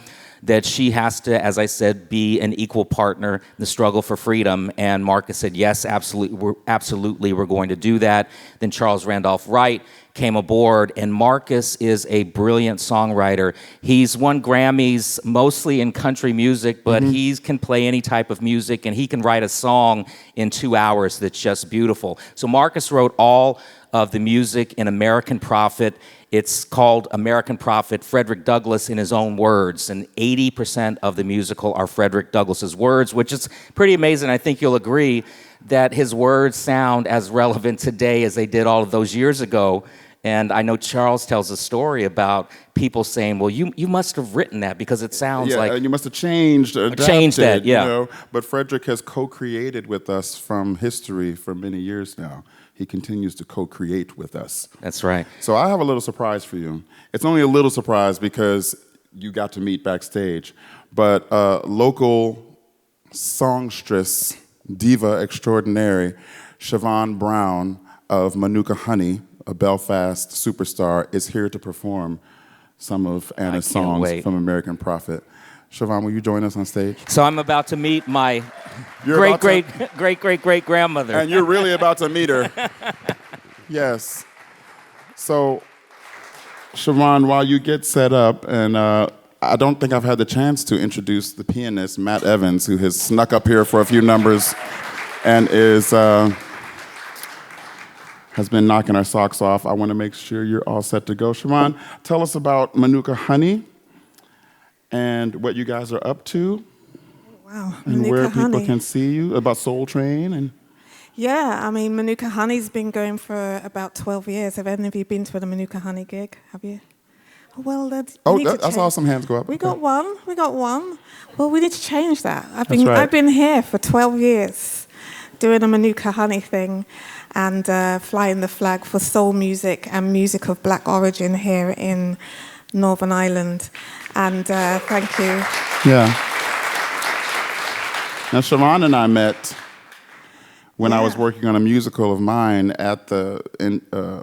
That she has to, as I said, be an equal partner in the struggle for freedom. And Marcus said, yes, absolutely, we're going to do that. Then Charles Randolph Wright came aboard, and Marcus is a brilliant songwriter. He's won Grammys mostly in country music, but he can play any type of music, and he can write a song in 2 hours that's just beautiful. So Marcus wrote all of the music in American Prophet. It's called American Prophet, Frederick Douglass in his own words, and 80% of the musical are Frederick Douglass's words, which is pretty amazing. I think you'll agree that his words sound as relevant today as they did all of those years ago. And I know Charles tells a story about people saying, well, you must have written that because it sounds like... Yeah, you must have changed, adapted, changed that, yeah. But Frederick has co-created with us from history for many years now. He continues to co-create with us. That's right. So I have a little surprise for you. It's only a little surprise because you got to meet backstage. But local songstress, diva extraordinaire, Siobhan Brown of Manuka Honey, a Belfast superstar, is here to perform some of Anna's songs from American Prophet. Siobhan, will you join us on stage? So I'm about to meet my great-great-great-great-great-grandmother. And you're really about to meet her. Yes. So, Siobhan, while you get set up, and I don't think I've had the chance to introduce the pianist, Matt Evans, who has snuck up here for a few numbers and has been knocking our socks off. I want to make sure you're all set to go. Siobhan, tell us about Manuka Honey and what you guys are up to. Wow, and Manuka where people Honey. can see you, about Soultrane. And yeah, I mean, Manuka Honey's been going for about 12 years. Have any of you been to a Manuka Honey gig? Have you? Well, I saw some hands go up. We got one. Well, we need to change that. I've right. been here for 12 years doing a Manuka Honey thing and flying the flag for soul music and music of black origin here in Northern Ireland. And thank you. Yeah. Now, Siobhan and I met when I was working on a musical of mine at the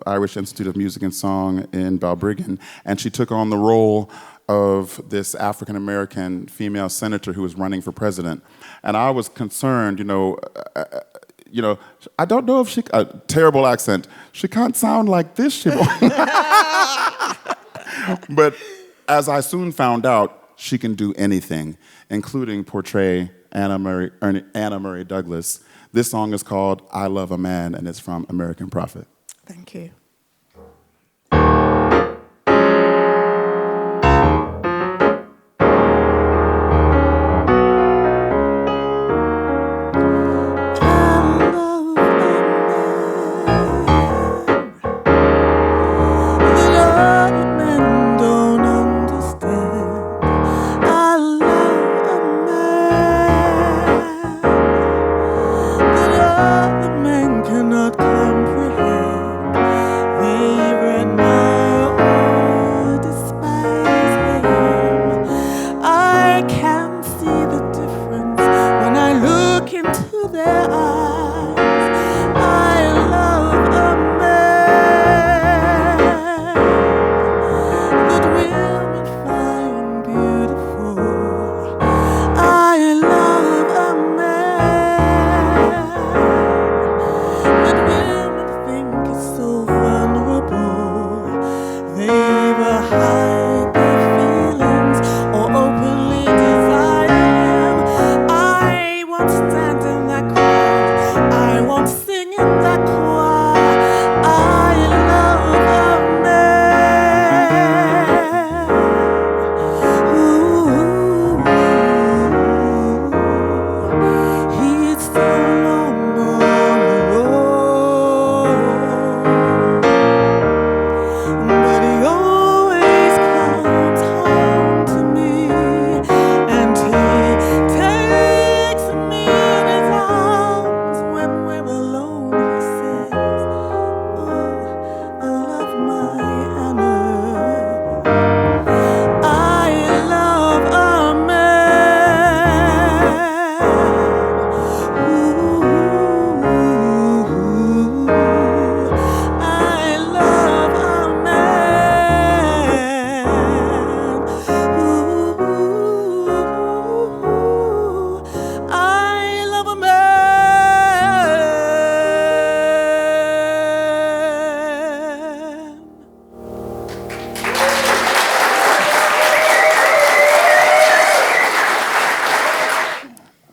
Irish Institute of Music and Song in Balbriggan, and she took on the role of this African-American female senator who was running for president. And I was concerned, I don't know if she, terrible accent, she can't sound like this, But as I soon found out, she can do anything, including portray Anna Murray Douglas. This song is called I Love a Man, and it's from American Prophet. Thank you.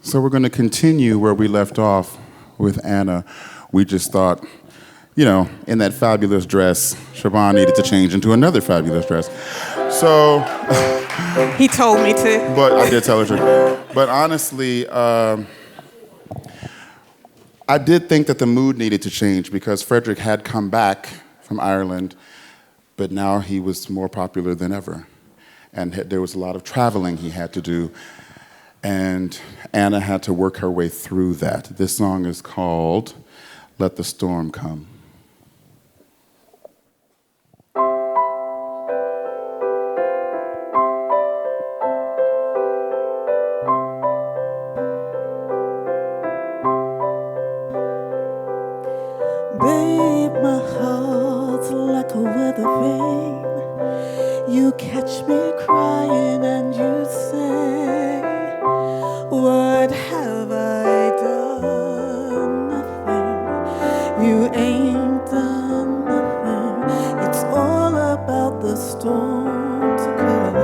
So we're going to continue where we left off with Anna. We just thought, in that fabulous dress, Siobhan needed to change into another fabulous dress. So... He told me to. But I did tell her to. But honestly, I did think that the mood needed to change because Frederick had come back from Ireland, but now he was more popular than ever. And there was a lot of traveling he had to do. And Anna had to work her way through that. This song is called Let the Storm Come. Babe, my heart's like a weather vane. You catch me crying and you say, what have I done? Nothing. You ain't done nothing. It's all about the storm to come.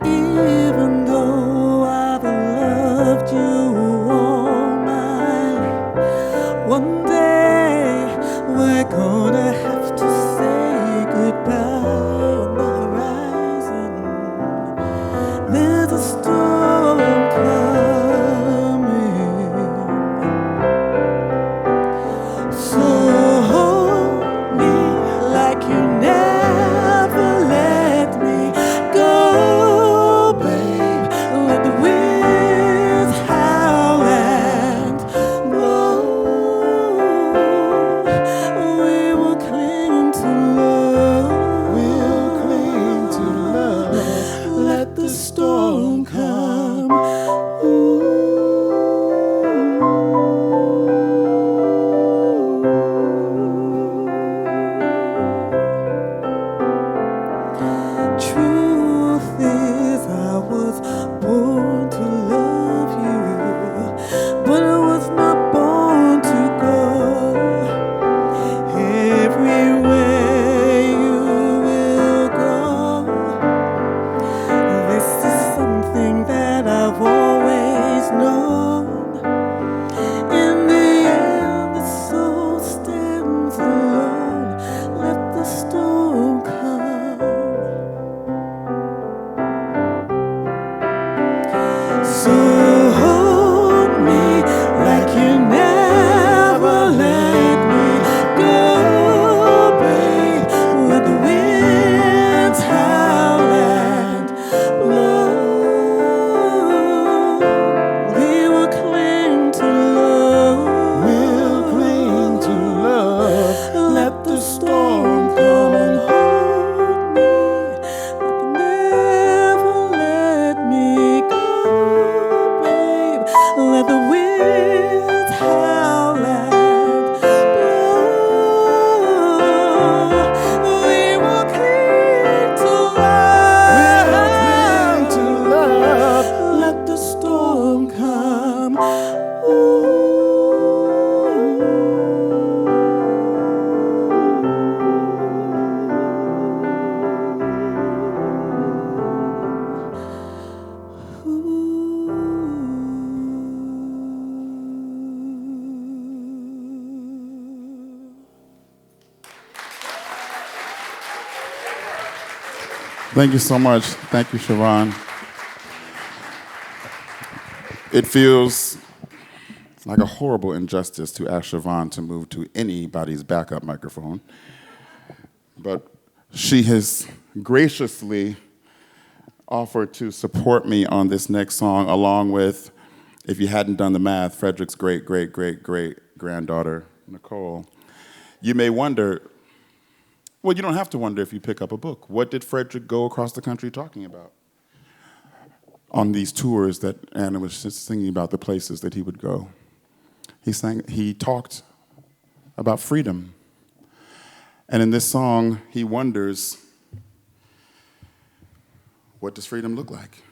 Even though I've loved you all my life, one day we're gonna Thank you so much. Thank you, Siobhan. It feels like a horrible injustice to ask Siobhan to move to anybody's backup microphone. But she has graciously offered to support me on this next song, along with, if you hadn't done the math, Frederick's great-great-great-great-granddaughter, Nicole. You may wonder, well, you don't have to wonder if you pick up a book. What did Frederick go across the country talking about on these tours that Anna was just singing about, the places that he would go? He talked about freedom. And in this song, he wonders, what does freedom look like?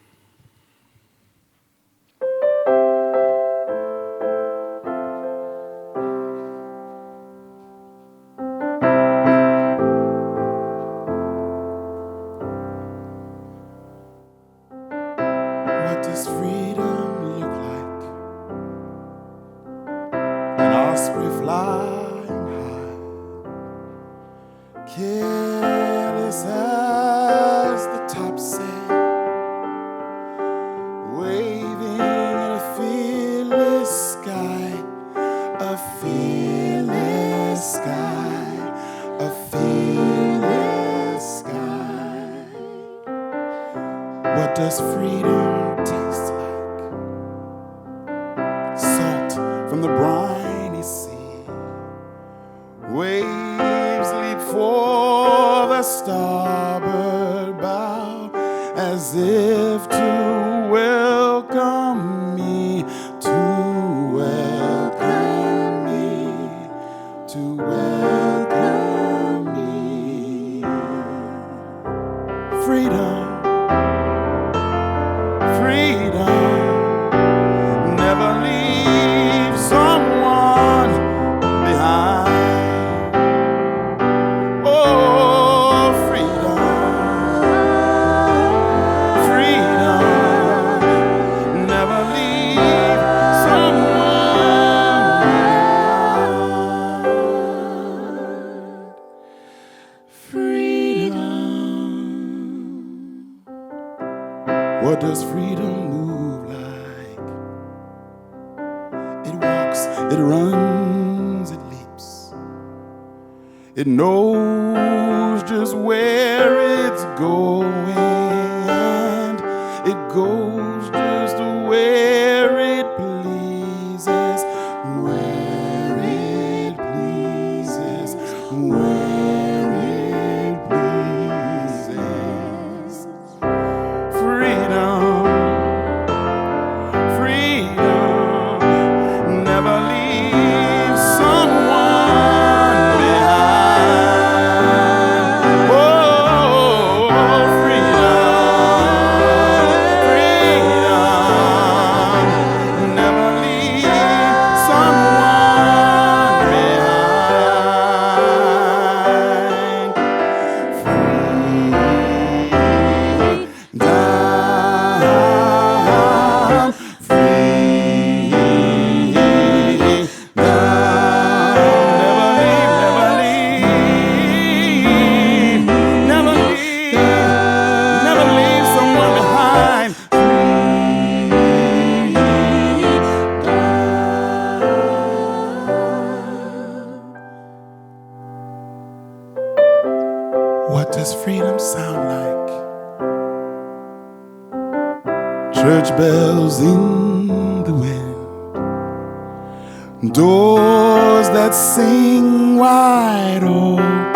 What does freedom look like? An osprey flying high, careless as the topsail, waving in a fearless sky, a fearless sky, a fearless sky. What does freedom taste like? Salt from the briny sea, waves leap for the starboard bow, as if to welcome me, to welcome me, to welcome me. Freedom, freedom, never leave someone behind. Oh, freedom, freedom, never leave someone behind. Freedom. What does freedom move like? It walks, it runs, it leaps. It knows just where it's going, and it goes just where it pleases, where it pleases, where it pleases. Freedom, freedom, never leave someone behind. Oh, freedom, freedom, never leave someone behind. What does freedom sound like? Church bells in the wind, doors that sing wide open.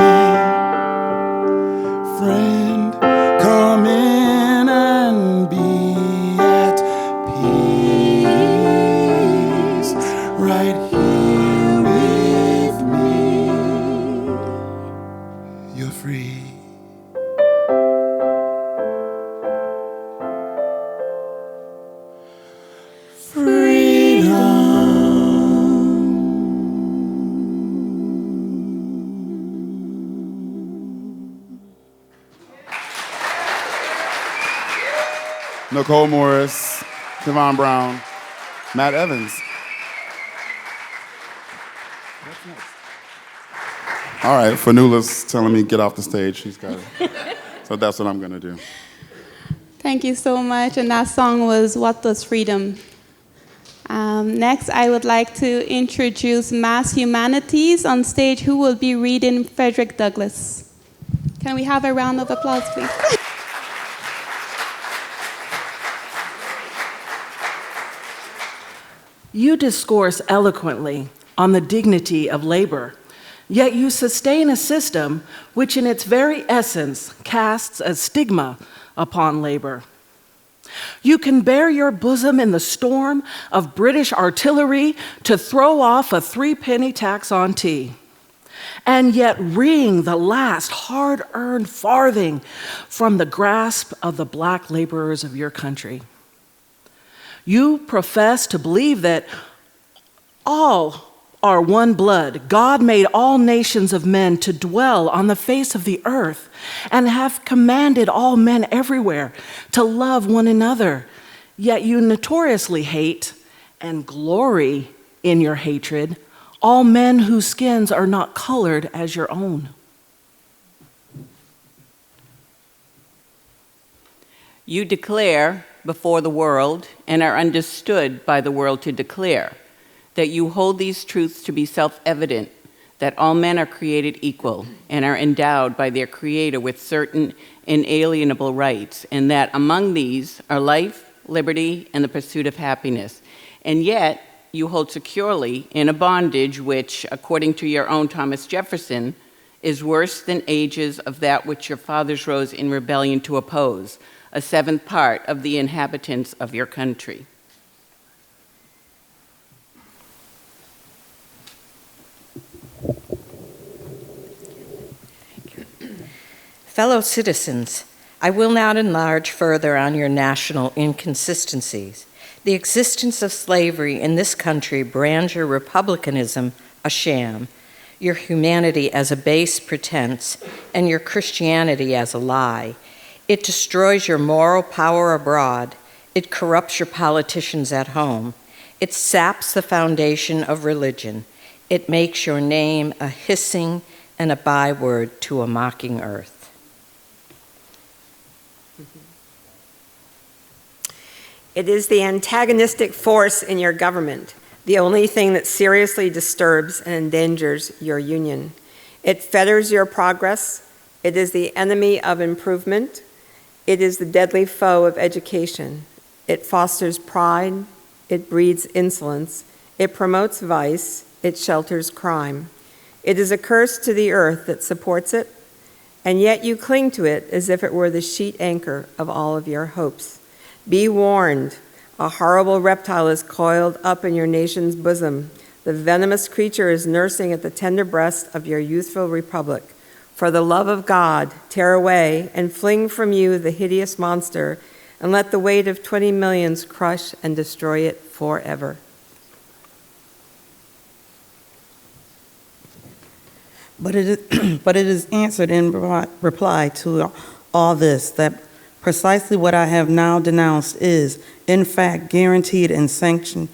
Friend, come in and be at peace right here with me. You're free. Nicole Morris, Siobhan Brown, Matt Evans. All right, Fanula's telling me get off the stage. She's got So that's what I'm going to do. Thank you so much. And that song was What Does Freedom? Next, I would like to introduce Mass Humanities on stage, who will be reading Frederick Douglass. Can we have a round of applause, please? You discourse eloquently on the dignity of labor, yet you sustain a system which in its very essence casts a stigma upon labor. You can bare your bosom in the storm of British artillery to throw off a 3-penny tax on tea, and yet wring the last hard-earned farthing from the grasp of the black laborers of your country. You profess to believe that all are one blood. God made all nations of men to dwell on the face of the earth and have commanded all men everywhere to love one another. Yet you notoriously hate and glory in your hatred all men whose skins are not colored as your own. You declare before the world and are understood by the world to declare that you hold these truths to be self-evident, that all men are created equal and are endowed by their Creator with certain inalienable rights, and that among these are life, liberty, and the pursuit of happiness. And yet, you hold securely in a bondage which, according to your own Thomas Jefferson, is worse than ages of that which your fathers rose in rebellion to oppose, a 7th part of the inhabitants of your country. Fellow citizens, I will not enlarge further on your national inconsistencies. The existence of slavery in this country brands your republicanism a sham, your humanity as a base pretense, and your Christianity as a lie. It destroys your moral power abroad. It corrupts your politicians at home. It saps the foundation of religion. It makes your name a hissing and a byword to a mocking earth. It is the antagonistic force in your government, the only thing that seriously disturbs and endangers your union. It fetters your progress. It is the enemy of improvement. It is the deadly foe of education. It fosters pride. It breeds insolence. It promotes vice. It shelters crime. It is a curse to the earth that supports it, and yet you cling to it as if it were the sheet anchor of all of your hopes. Be warned, a horrible reptile is coiled up in your nation's bosom. The venomous creature is nursing at the tender breast of your youthful republic. For the love of God, tear away and fling from you the hideous monster, and let the weight of 20 millions crush and destroy it forever. But it is answered in reply to all this that precisely what I have now denounced is, in fact, guaranteed and sanctioned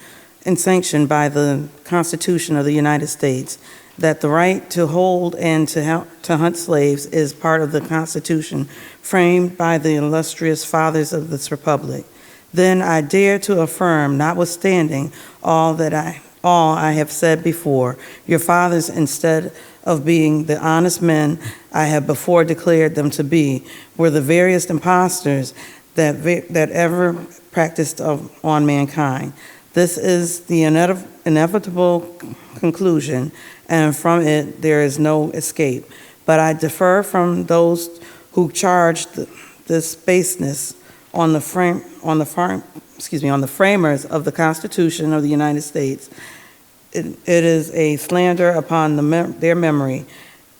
by the Constitution of the United States, that the right to hold and to hunt slaves is part of the Constitution framed by the illustrious fathers of this republic. Then I dare to affirm, notwithstanding all I have said before, your fathers, instead of being the honest men I have before declared them to be, were the veriest impostors that ever practiced on mankind. This is the inevitable conclusion, and from it there is no escape. But I differ from those who charge this baseness on the framers of the Constitution of the United States. It is a slander upon their memory,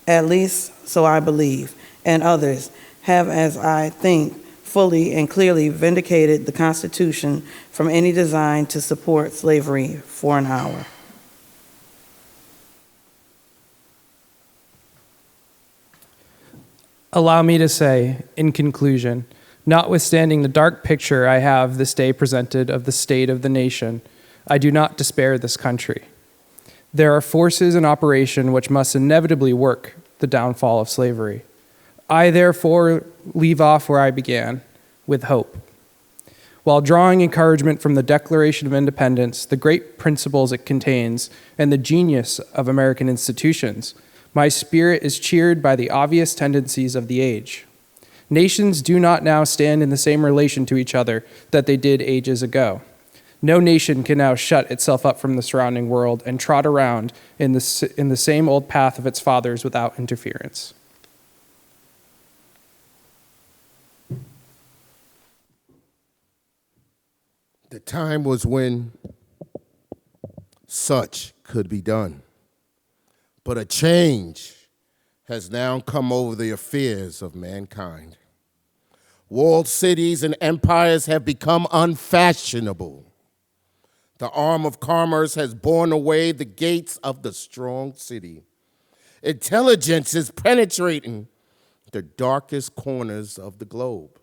at least so I believe, and others have, as I think, fully and clearly vindicated the Constitution from any design to support slavery for an hour. Allow me to say, in conclusion, notwithstanding the dark picture I have this day presented of the state of the nation, I do not despair this country. There are forces in operation which must inevitably work the downfall of slavery. I therefore leave off where I began, with hope. While drawing encouragement from the Declaration of Independence, the great principles it contains, and the genius of American institutions, my spirit is cheered by the obvious tendencies of the age. Nations do not now stand in the same relation to each other that they did ages ago. No nation can now shut itself up from the surrounding world and trot around in the same old path of its fathers without interference. The time was when such could be done. But a change has now come over the affairs of mankind. Walled cities and empires have become unfashionable. The arm of commerce has borne away the gates of the strong city. Intelligence is penetrating the darkest corners of the globe.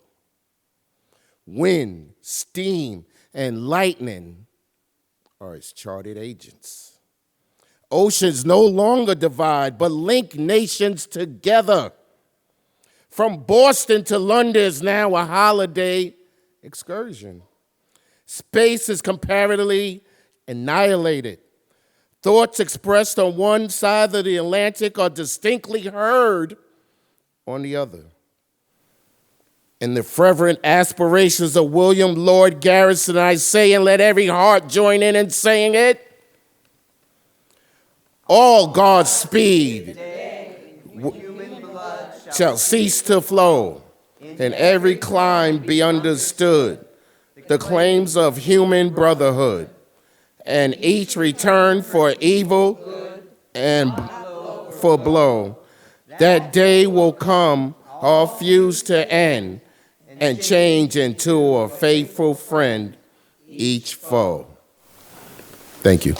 Wind, steam, and lightning are its charted agents. Oceans no longer divide, but link nations together. From Boston to London is now a holiday excursion. Space is comparatively annihilated. Thoughts expressed on one side of the Atlantic are distinctly heard on the other. In the fervent aspirations of William Lord Garrison, I say, and let every heart join in saying it, all God's speed shall cease to flow, and every clime be understood, the claims of human brotherhood, and each return for evil and for blow. That day will come, all fused to end, and change into a faithful friend, each foe. Thank you.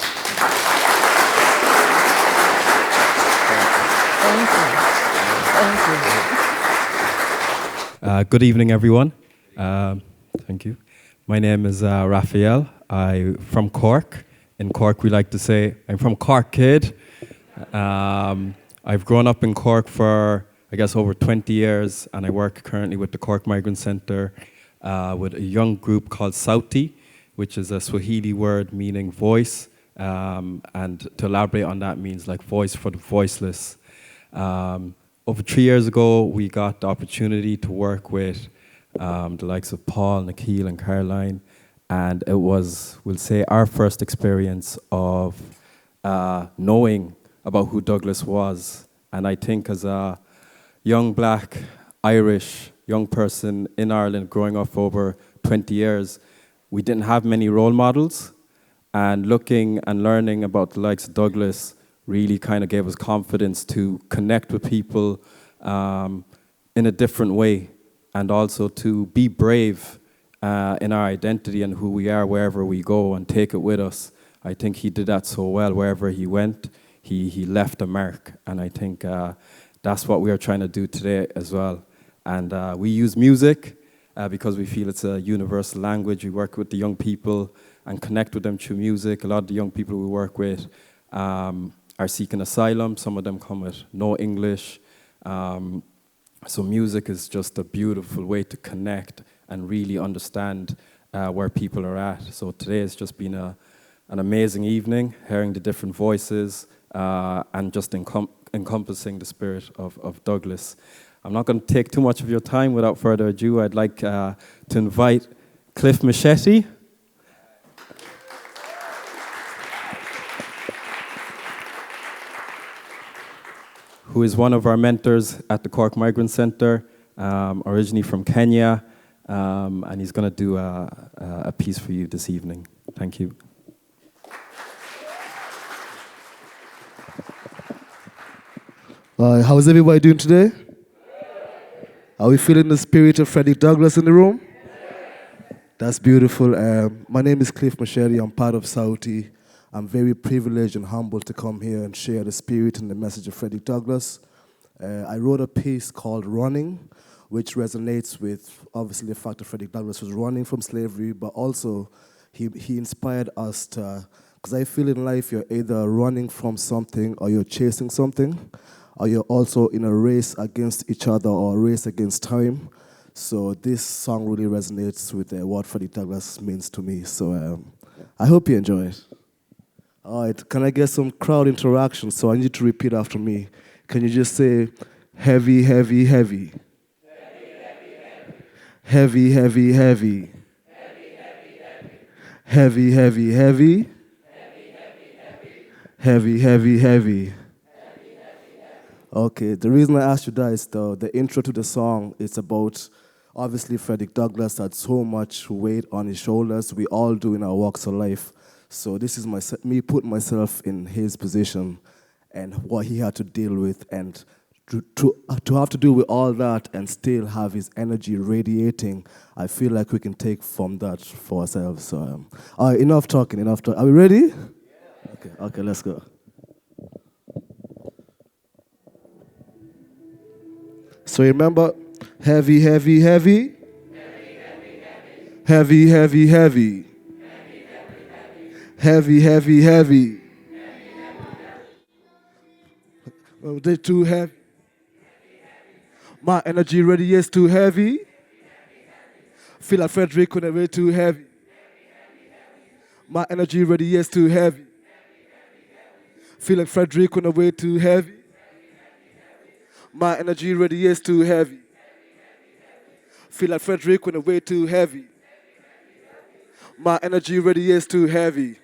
Good evening, everyone. Thank you. My name is Raphael. I'm from Cork. In Cork, we like to say, I'm from Cork, kid. I've grown up in Cork for, I guess, over 20 years, and I work currently with the Cork Migrant Centre with a young group called Sauti, which is a Swahili word meaning voice, and to elaborate on that means like voice for the voiceless. Over 3 years ago, we got the opportunity to work with the likes of Paul, Nikhil, and Caroline, and it was, we'll say, our first experience of knowing about who Douglass was. And I think as a young black Irish young person in Ireland growing up for over 20 years, we didn't have many role models, and looking and learning about the likes of Douglass really kind of gave us confidence to connect with people in a different way, and also to be brave in our identity and who we are wherever we go and take it with us. I think he did that so well. Wherever he went, he left a mark, and I think that's what we are trying to do today as well. And we use music because we feel it's a universal language. We work with the young people and connect with them through music. A lot of the young people we work with are seeking asylum. Some of them come with no English. So music is just a beautiful way to connect and really understand where people are at. So today has just been an amazing evening, hearing the different voices and just encompassing the spirit of Douglass. I'm not going to take too much of your time. Without further ado, I'd like to invite Cliff Masheti. Who is one of our mentors at the Cork Migrant Centre, originally from Kenya, and he's going to do a piece for you this evening. Thank you. How's everybody doing today? Are we feeling the spirit of Frederick Douglass in the room? That's beautiful. My name is Cliff Masheti. I'm part of Sauti. I'm very privileged and humbled to come here and share the spirit and the message of Frederick Douglass. I wrote a piece called Running, which resonates with, obviously, the fact that Frederick Douglass was running from slavery, but also he inspired us to, because I feel in life you're either running from something or you're chasing something. or you're also in a race against each other or a race against time. So this song really resonates with what Frederick Douglass means to me. So I hope you enjoy it. All right, can I get some crowd interaction? So I need you to repeat after me. Can you just say, heavy, heavy, heavy? Heavy, heavy, heavy. Heavy, heavy, heavy. Heavy, heavy, heavy. Okay, the reason I asked you that is the intro to the song. It's about, obviously, Frederick Douglass had so much weight on his shoulders. We all do in our walks of life. So this is me putting myself in his position and what he had to deal with, and to have to deal with all that and still have his energy radiating. I feel like we can take from that for ourselves. So, all right, enough talking, Are we ready? Yeah. Okay, let's go. So remember, heavy, heavy, heavy. Heavy, heavy, heavy. Heavy, heavy, heavy. Oh, they're too heavy. My energy ready is too heavy. Feel like Frederick when we're too heavy. My energy ready is too heavy. Feel like Frederick when we're too heavy. My energy ready is too heavy. Feel like Frederick when we're too heavy. My energy ready is too heavy.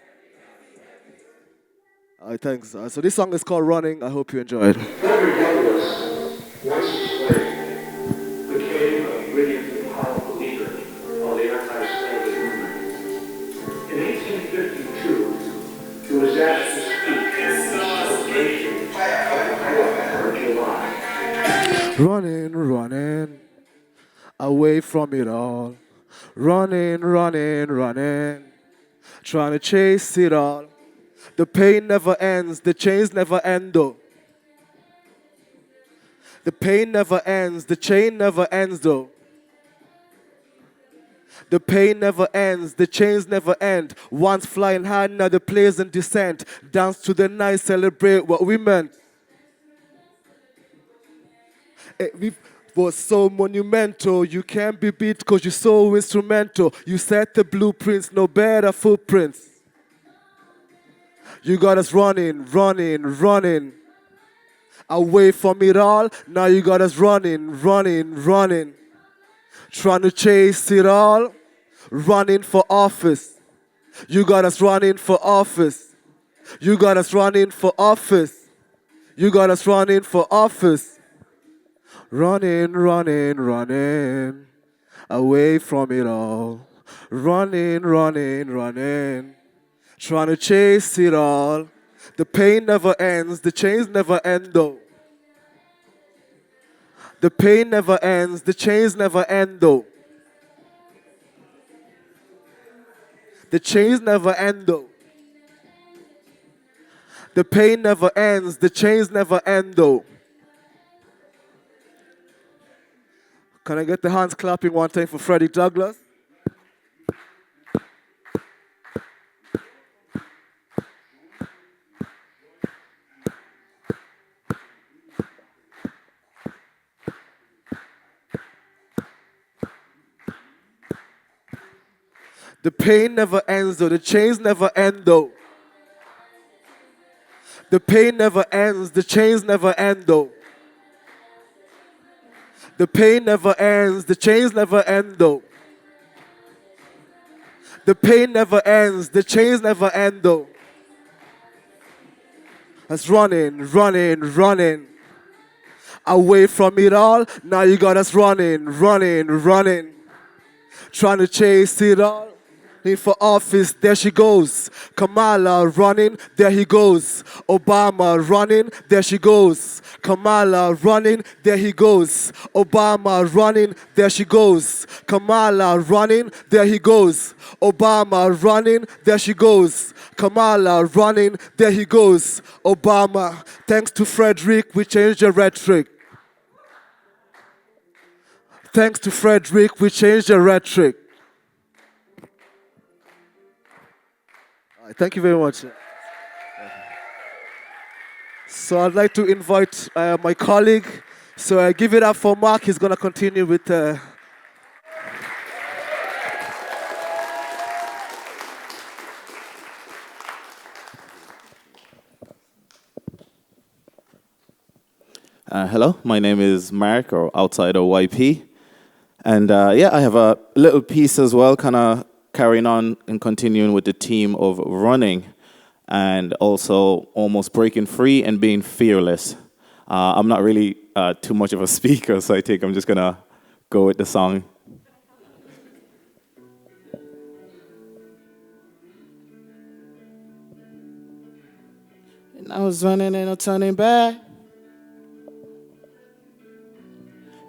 All right, thanks. So this song is called Running. I hope you enjoy it. Frederick Douglass, once a slave, became a brilliant, powerful leader of the anti-slavery movement. In 1852, he was asked to speak in the celebration of the 4th of July. Running, running, away from it all. Running, running, running, trying to chase it all. The pain never ends, the chains never end though. The pain never ends, the chain never ends though. The pain never ends, the chains never end. Once flying high, now the plays and descent. Dance to the night, celebrate what we meant. It was so monumental, you can't be beat cause you're so instrumental. You set the blueprints, no better footprints. You got us running, running, running. Away from it all, now you got us running, running, running. Trying to chase it all, running for office. You got us running for office. You got us running for office. You got us running for office. Running, running, running. Away from it all. Running, running, running. Trying to chase it all. The pain never ends, the chains never end though. The pain never ends, the chains never end though. The chains never end though. The pain never ends, the chains never end though. Can I get the hands clapping one time for Frederick Douglass? The pain never ends though, the chains never end though. The pain never ends, the chains never end though. The pain never ends, the chains never end though. The pain never ends, the chains never end though. That's running, running, running. Away from it all, now you got us running, running, running. Trying to chase it all. In for office, there she goes. Kamala running, there he goes. Obama running, there she goes. Kamala running, there he goes. Obama running, there she goes. Kamala running, there he goes. Obama running, there she goes. Kamala running, there he goes. Obama, thanks to Frederick, we changed the rhetoric. Thanks to Frederick, we changed the rhetoric. Thank you very much. So I'd like to invite my colleague. So give it up for Mark. He's going to continue with... Hello, my name is Mark, or Outsider YP. And yeah, I have a little piece as well, kind of carrying on and continuing with the theme of running and also almost breaking free and being fearless. I'm not really too much of a speaker, so I think I'm just going to go with the song. And I was running, ain't no turning back.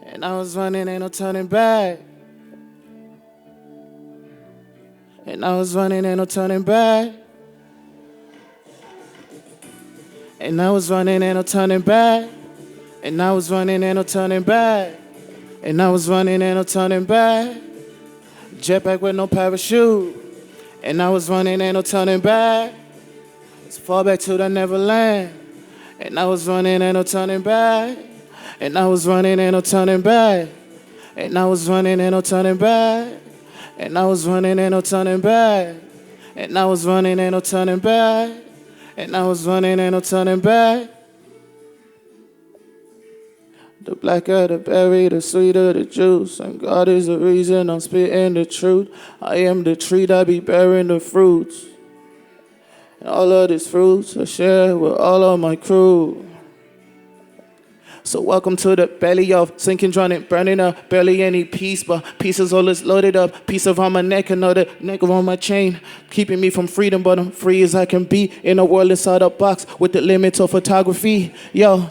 And I was running, ain't no turning back. And I was running, ain't no turning back. And I was running, ain't no turning back. And I was running, ain't no turning back. And I was running, ain't no turning back. Jetpack with no parachute. And I was running, ain't no turning back. It's far back to the Neverland. And I was running, ain't no turning back. And I was running, ain't no turning back. And I was running, ain't no turning back. And I was running, ain't no turning back. And I was running, ain't no turning back. And I was running, ain't no turning back. The blacker the berry, the sweeter the juice. And God is the reason I'm spitting the truth. I am the tree that be bearing the fruits. And all of these fruits I share with all of my crew. So welcome to the belly of sinking, drowning, burning up. Barely any peace, but pieces all is loaded up. Piece around my neck, another neck around my chain. Keeping me from freedom, but I'm free as I can be. In a world inside a box with the limits of photography. Yo,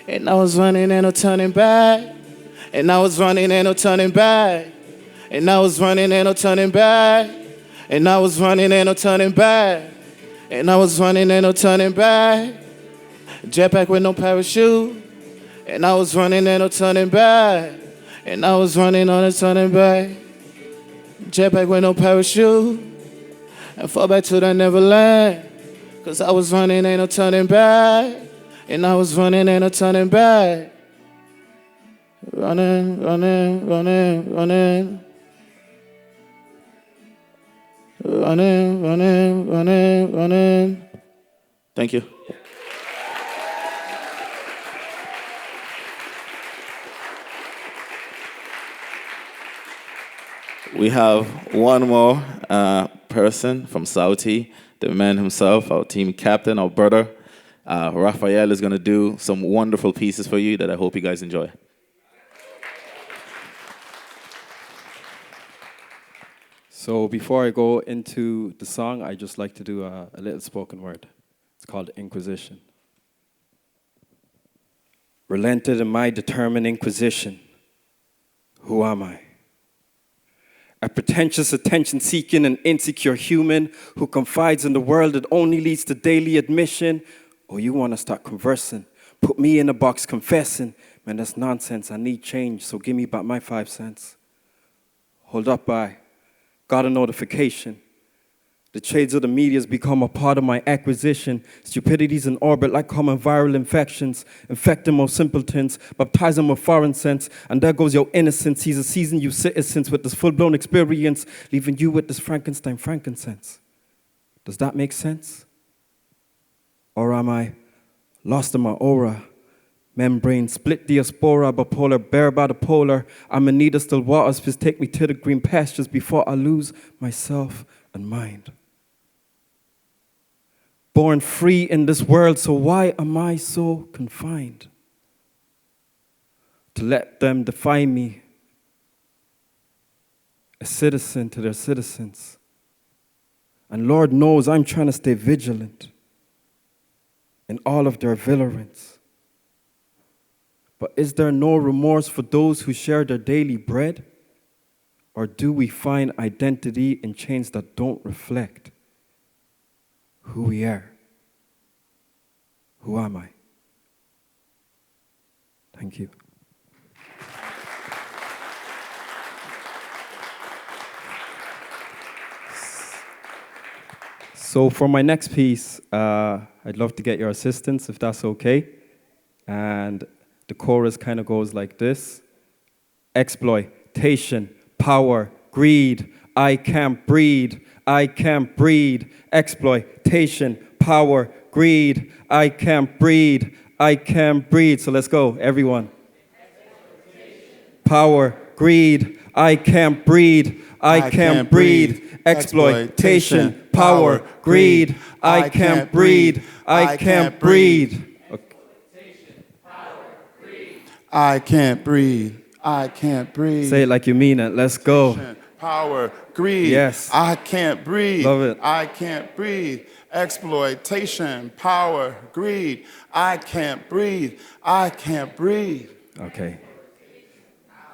and I was running, ain't no turning back. And I was running, ain't no turning back. And I was running, ain't no turning back. And I was running, ain't no turning back. And I was running, ain't no turning back. Jetpack with no parachute. And I was running, ain't no turning back. And I was running on a turning back. Jetpack with no parachute. And fall back to the Neverland. Cause I was running, ain't no turning back. And I was running, ain't no turning back. Running, running, running, running. Running, running, running, running. Thank you. We have one more person from Saudi, the man himself, our team captain, our brother. Raphael is going to do some wonderful pieces for you that I hope you guys enjoy. So before I go into the song, I'd just like to do a little spoken word. It's called Inquisition. Relented in my determined inquisition. Who am I? A pretentious, attention-seeking, and insecure human who confides in the world that only leads to daily admission. Oh, you want to start conversing? Put me in a box confessing. Man, that's nonsense. I need change, so give me back my 5 cents. Hold up, I got a notification. The shades of the media's become a part of my acquisition. Stupidity's in orbit like common viral infections. Infect them, oh simpletons, baptize them with foreign sense. And there goes your innocence. He's a seasoned you citizens with this full-blown experience, leaving you with this Frankenstein frankincense. Does that make sense? Or am I lost in my aura? Membrane, split diaspora, bipolar, bare by the polar. I'm in need of still waters, please take me to the green pastures before I lose myself and mind. Born free in this world, so why am I so confined? To let them define me, a citizen to their citizens. And Lord knows I'm trying to stay vigilant in all of their virulence. But is there no remorse for those who share their daily bread? Or do we find identity in chains that don't reflect who we are? Who am I? Thank you. So for my next piece, I'd love to get your assistance, if that's okay. And the chorus kind of goes like this. Exploitation, power, greed, I can't breathe, I can't breathe. Exploitation, power, greed, I can't breathe, I can't breathe. So let's go, everyone. Power, greed, I can't breathe, I can't breathe. Exploitation, power, greed, I can't breathe, I can't breathe. I can't breathe, I can't breathe. Say it like you mean it, let's go. Power, greed, yes. I can't breathe, love it. I can't breathe. Exploitation, power, greed, I can't breathe, I can't breathe. Okay.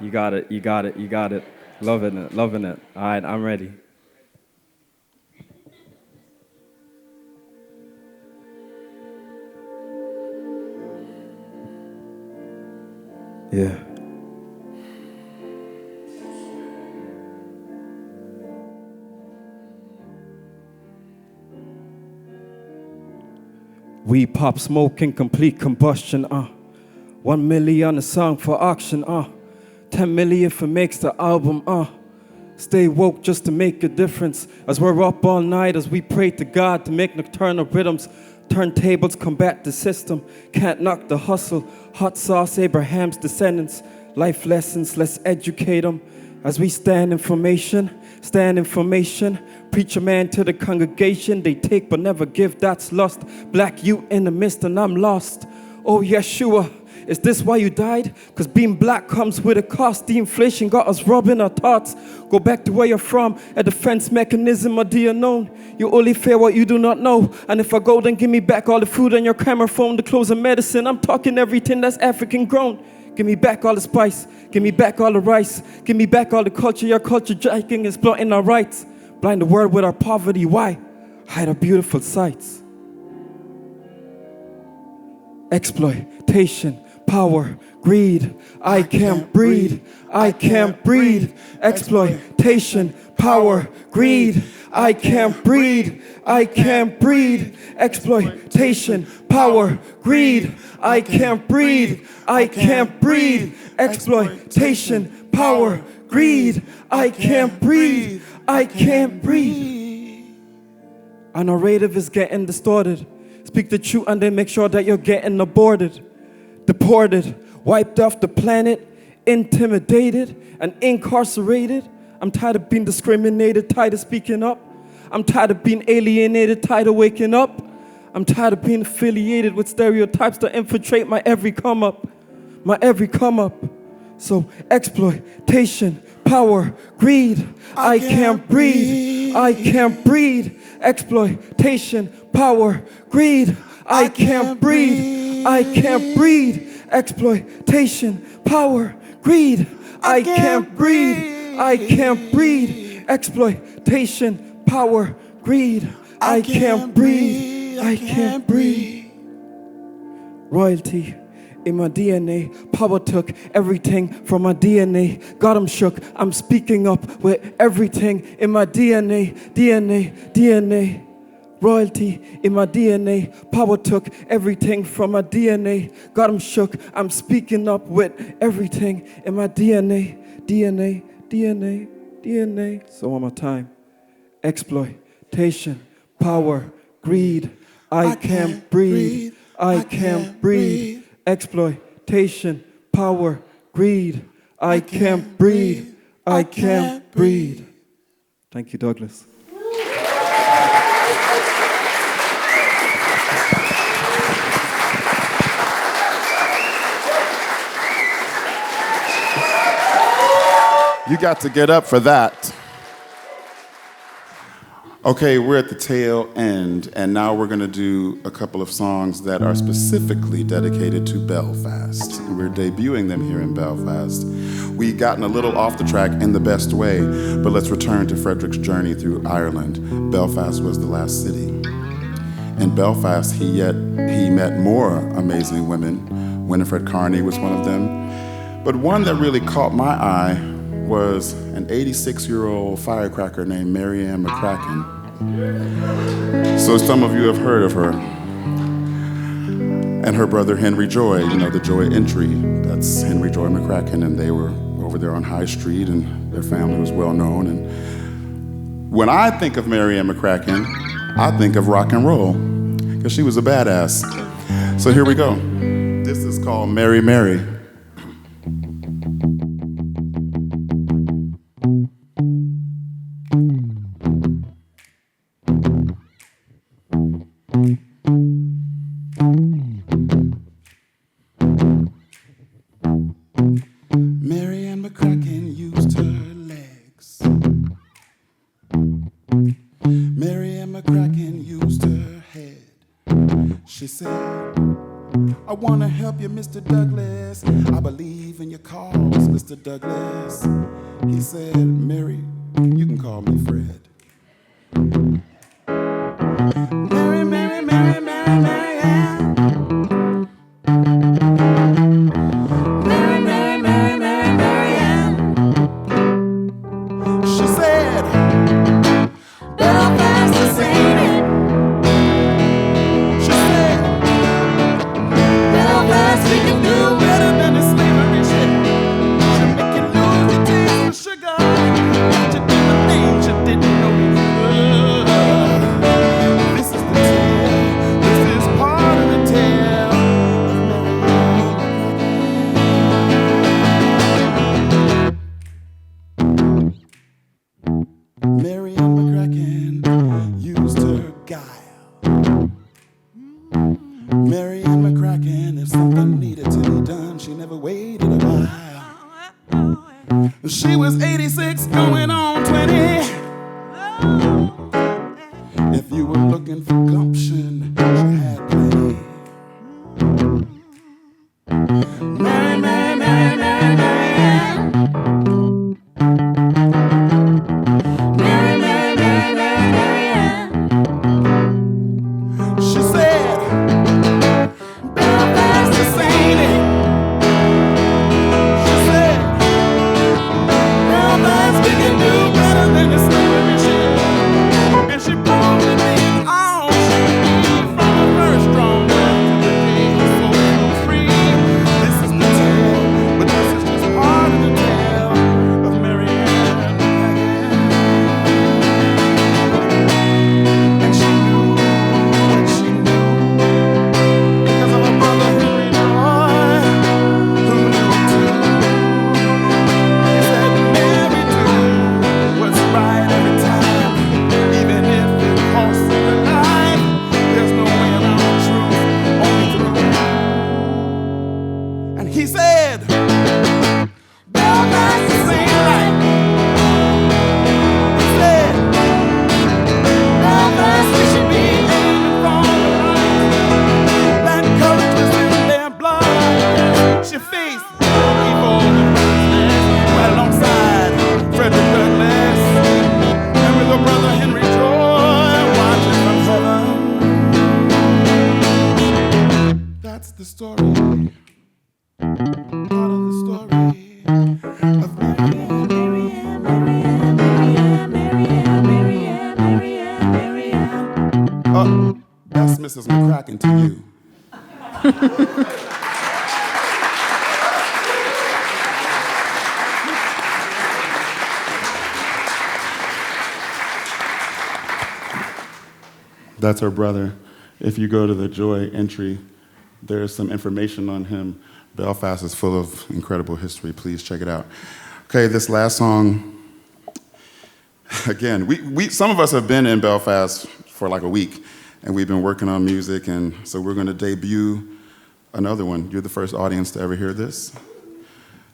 You got it, you got it, you got it. Loving it, loving it. All right, I'm ready. Yeah. We pop smoke in complete combustion, 1 million a song for auction, 10 million if it makes the album, Stay woke just to make a difference. As we're up all night, as we pray to God to make nocturnal rhythms. Turntables combat the system. Can't knock the hustle. Hot sauce, Abraham's descendants. Life lessons, let's educate them. As we stand in formation. Preach a man to the congregation. They take but never give, that's lust. Black you in the midst and I'm lost. Oh Yeshua, is this why you died? Cause being black comes with a cost. The inflation got us rubbing our thoughts. Go back to where you're from. A defense mechanism or the unknown. You only fear what you do not know. And if I go, then give me back all the food on your camera phone, the clothes and medicine. I'm talking everything that's African grown. Give me back all the spice. Give me back all the rice. Give me back all the culture. Your culture jacking, exploiting our rights. Blind the world with our poverty. Why? Hide our beautiful sights. Exploitation, power, greed. I can't breathe. I can't breathe. Exploitation, power, greed. I can't breathe. I can't breathe. Exploitation, power, greed. I can't breathe. I can't breathe. Exploitation, power, greed. I can't breathe. I can't breathe. Our narrative is getting distorted. Speak the truth and then make sure that you're getting aborted. Deported, wiped off the planet, intimidated and incarcerated. I'm tired of being discriminated, tired of speaking up. I'm tired of being alienated, tired of waking up. I'm tired of being affiliated with stereotypes that infiltrate my every come up. My every come up. So exploitation, power, greed. I can't breathe. I can't breathe. Exploitation, power, greed. I can't breathe. I can't breathe. Exploitation, power, greed. I can't breathe. I can't breathe. Exploitation, power, greed. I can't breathe. I can't breathe. Royalty in my DNA. Power took everything from my DNA. Got 'em shook. I'm speaking up with everything in my DNA. DNA. Royalty in my DNA. Power took everything from my DNA. Got 'em shook. I'm speaking up with everything in my DNA. DNA. So one more time. Exploitation, power, greed. I can't breathe. I can't breathe. Exploitation, power, greed. I can't breathe. I can't breathe. Thank you, Douglas. You got to get up for that. Okay, we're at the tail end, and now we're going to do a couple of songs that are specifically dedicated to Belfast. We're debuting them here in Belfast. We've gotten a little off the track in the best way, but let's return to Frederick's journey through Ireland. Belfast was the last city. In Belfast, he met more amazing women. Winifred Carney was one of them. But one that really caught my eye was an 86-year-old firecracker named Mary Ann McCracken. So some of you have heard of her. And her brother Henry Joy, you know, the Joy Entry. That's Henry Joy McCracken, and they were over there on High Street, and their family was well known. And when I think of Mary Ann McCracken, I think of rock and roll, because she was a badass. So here we go. This is called Mary Mary. Mary Ann McCracken used her legs. Mary Ann McCracken used her head. She said, I want to help you, Mr. Douglass. I believe in your cause, Mr. Douglass. He said, Mary, you can call me Fred. Mary, Mary, Mary, Mary, Mary Ann. Mary, Mary, Mary, Mary, Mary Ann. She said, Belfast is ain't it. She said, Belfast, we can do better than the slavery shit. She'll make you lose your taste for sugar. Let you do the things you didn't know you could. This is the tale. This is part of the tale of Mary Ann McCracken used her guile. Mary Ann McCracken, if something needed to be done, she never waited a while. She was 86 going on 20. If you were looking for gumption, she had plenty. Mary, Mary, Mary, Mary, Mary Ann. Mary, Mary, Mary, Mary, Mary Ann. She said, Belfast is ain't it. She said, Belfast, we can do better than the slavery shit. And she proved it in all she knew from the first strong breath to the day her soul was free. This is the tale, but this is just part of the tale of Mary Ann McCracken. And she knew what she knew because of her brother Henry Joy, who knew too. He said, Mary do what's right every time, even if it costs you your life. There's no way around the truth, only through. And he said, Belfast is ain't right. He said, Belfast, we should be aiming for the light. That courage was in their blood. She faced evil and ruthless right alongside Frederick Douglass, and with her brother Henry Joy watching from heaven. That's the story. Part of the story of Mary Ann, Mary Ann, Mary Ann, Mary Ann, Mary Ann, Mary Ann, Mary Ann, Mary Ann. That's Mrs. McCracken to you. That's her brother. If you go to the Joy entry, there's some information on him. Belfast is full of incredible history. Please check it out. Okay, this last song. Again, we some of us have been in Belfast for like a week, and we've been working on music, and so we're going to debut another one. You're the first audience to ever hear this.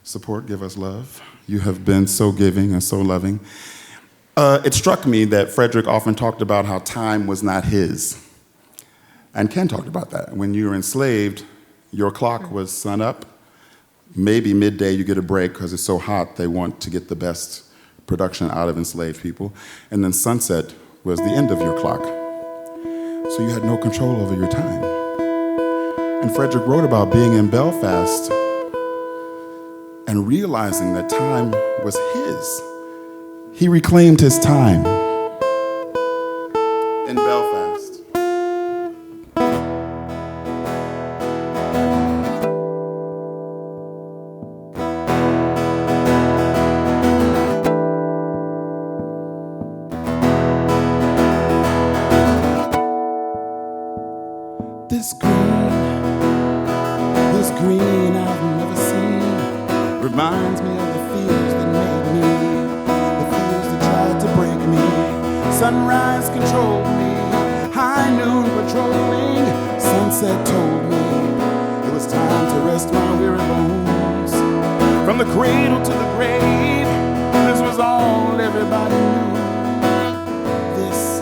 Support, give us love. You have been so giving and so loving. It struck me that Frederick often talked about how time was not his. And Ken talked about that. When you were enslaved, your clock was sun up. Maybe midday you get a break because it's so hot they want to get the best production out of enslaved people. And then sunset was the end of your clock. So you had no control over your time. And Frederick wrote about being in Belfast and realizing that time was his. He reclaimed his time. This green I've never seen, reminds me of the fears that made me, the fears that tried to break me. Sunrise controlled me, high noon patrolling, sunset told me it was time to rest my weary bones. From the cradle to the grave, this was all everybody knew. This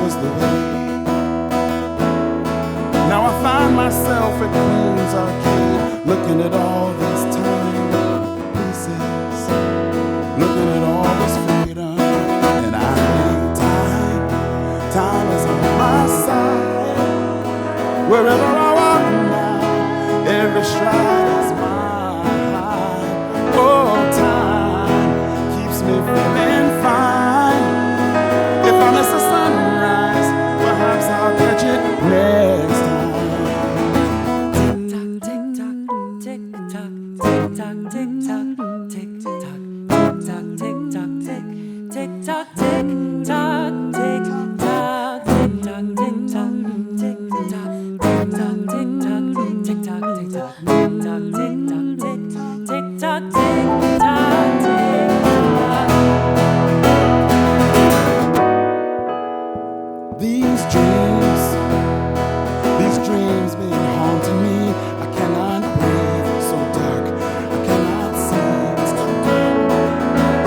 was the way. Now I find myself at Queen's Arcade, looking at all these timepieces, looking at all this freedom, and I think time is on my side. Wherever I walk now, every stride is mine. Oh, time keeps me feeling fine. If I miss a sunrise, perhaps I'll catch it next time. These dreams been haunting me. I cannot breathe, so dark, I cannot see. It's too dark.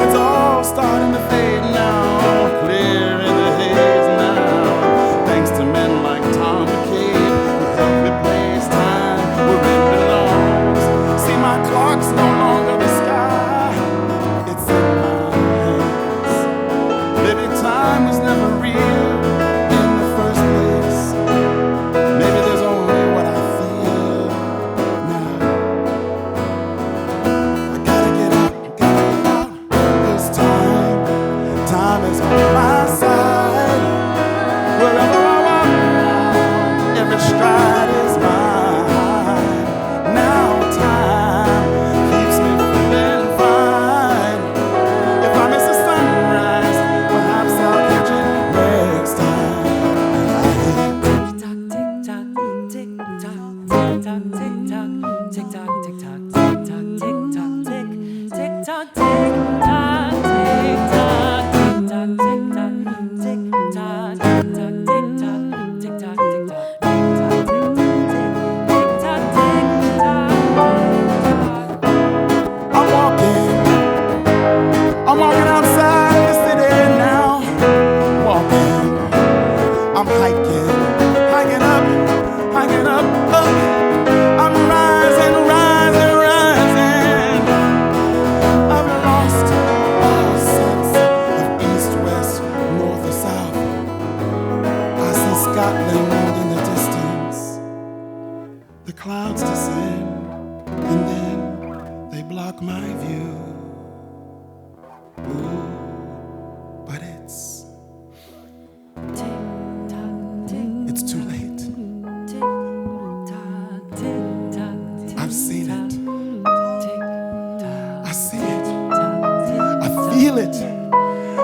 It's all starting to fade now, clear in the haze now. Thanks to men like Tom McCabe, who helped me place time where it belongs. See, my clock's no longer the sky, it's in my hands. Maybe time was never real.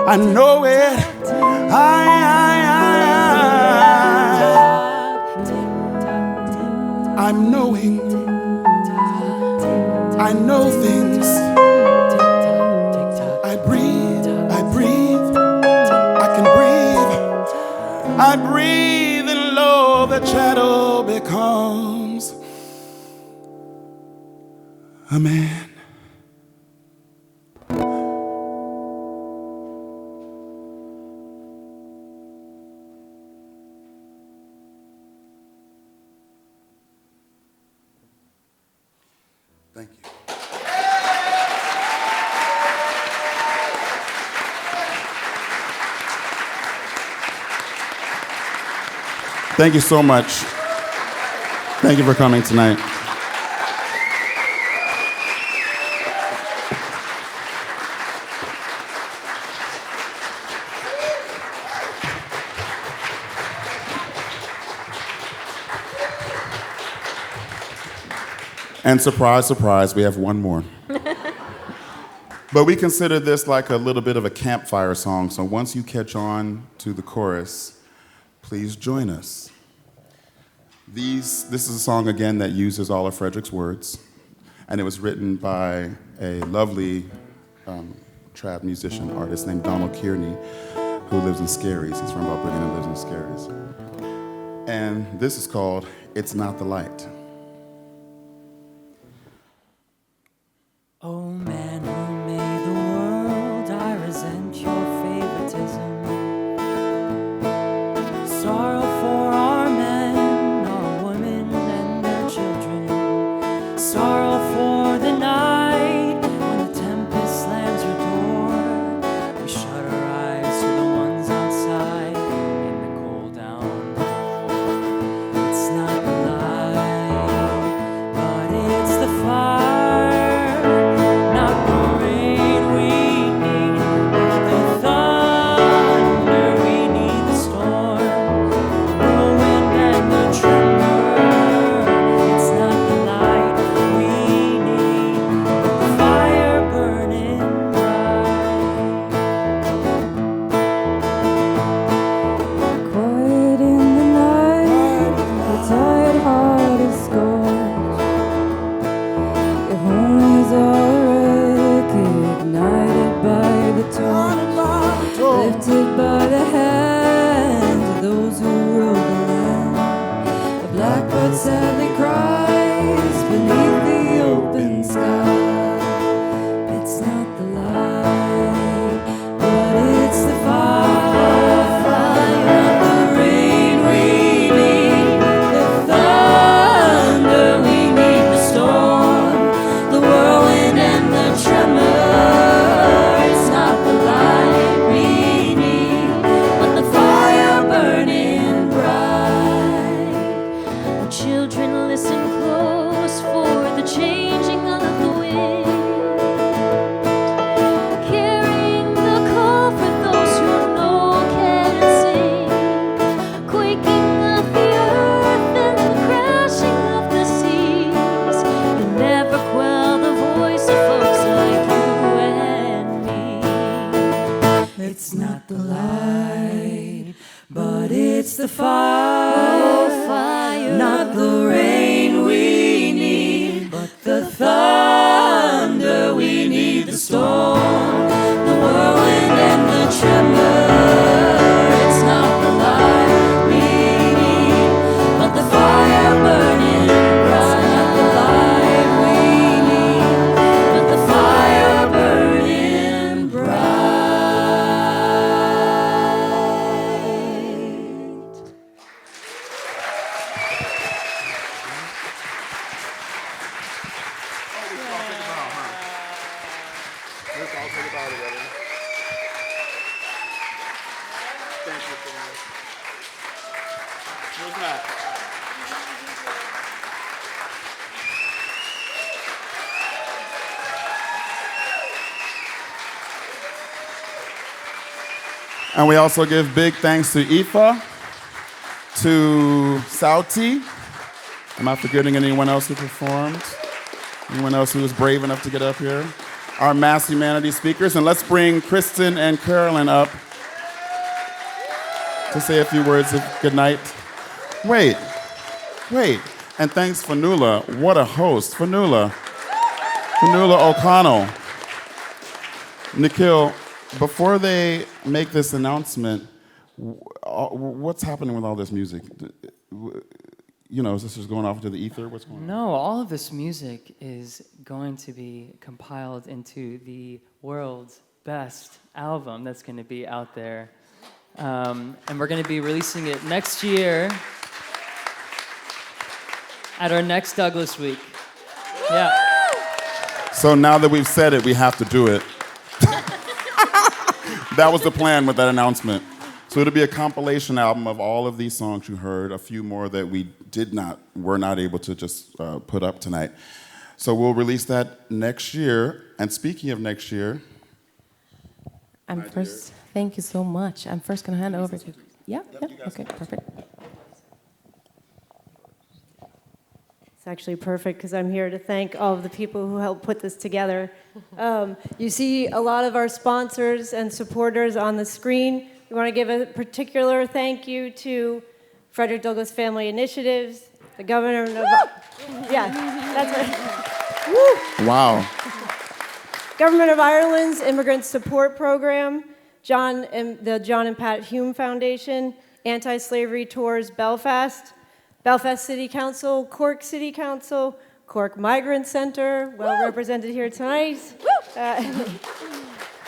I know it. I'm knowing. I know things. I breathe. I can breathe. I breathe, and lo, the shadow becomes a man. Thank you. Thank you so much. Thank you for coming tonight. And surprise, surprise, we have one more. But we consider this like a little bit of a campfire song, so once you catch on to the chorus, please join us. This is a song, again, that uses all of Frederick's words, and it was written by a lovely trad musician artist named Donald Kearney, who lives in Scaries. He's from Balbriggan and lives in Scaries. And this is called It's Not the Light. Oh man who made the world, I resent your favoritism. Sorrow for our men, our women and their children. Sorrow for the night when the tempest slams your door. We shut our eyes to the ones outside in the cold down. It's not the light, but it's the fire. Not the rain we need, but the thunder. We need the storm, the wind and the tremor. It's not the light we need, but the fire burning bright. Quiet in the night, the tired heart is scorched. Your homies are ignited by the torch, lifted by the hands of those who rule the land. A blackbird sadly cries beneath the open sky. It's not the light, but it's the fire. Not the rain we need, the thunder we need, the storm, the whirlwind and the tremor. It's not the light we need, but the fire burning bright. Oh, children, listen close for the changing of the wind, carrying the call for those who know can sing, quaking of the earth and the crashing of the seas. You never quell the voice of folks like you and me. It's not the light, but it's the fire. Not the rain we need, but the thunder. We need the storm, the whirlwind and the tremor. It's not the light we need, but the fire burning bright. Not the light we need, but the fire burning bright. And we also give big thanks to Aoife, to Sauti. Am I forgetting anyone else who performed? Anyone else who was brave enough to get up here? Our mass humanities speakers. And let's bring Kristen and Carolyn up to say a few words of good night. Wait. And thanks, Fanula. What a host. Fanula O'Connell. Nikhil, before they make this announcement, what's happening with all this music? You know, is this just going off into the ether? What's going on? No, all of this music is going to be compiled into the world's best album that's going to be out there. And we're going to be releasing it next year at our next Douglas Week. Yeah. So now that we've said it, we have to do it. That was the plan with that announcement. So it'll be a compilation album of all of these songs you heard, a few more that we were not able to just put up tonight. So we'll release that next year. And speaking of next year, thank you so much. I'm first going to hand over to, okay, perfect. It's actually perfect because I'm here to thank all of the people who helped put this together. You see a lot of our sponsors and supporters on the screen. We want to give a particular thank you to Frederick Douglass Family Initiatives, the governor of... Yeah, that's right. Woo! Wow. Government of Ireland's Immigrant Support Program, the John and Pat Hume Foundation, Anti-Slavery Tours Belfast, Belfast City Council, Cork City Council, Cork Migrant Centre, well represented here tonight, the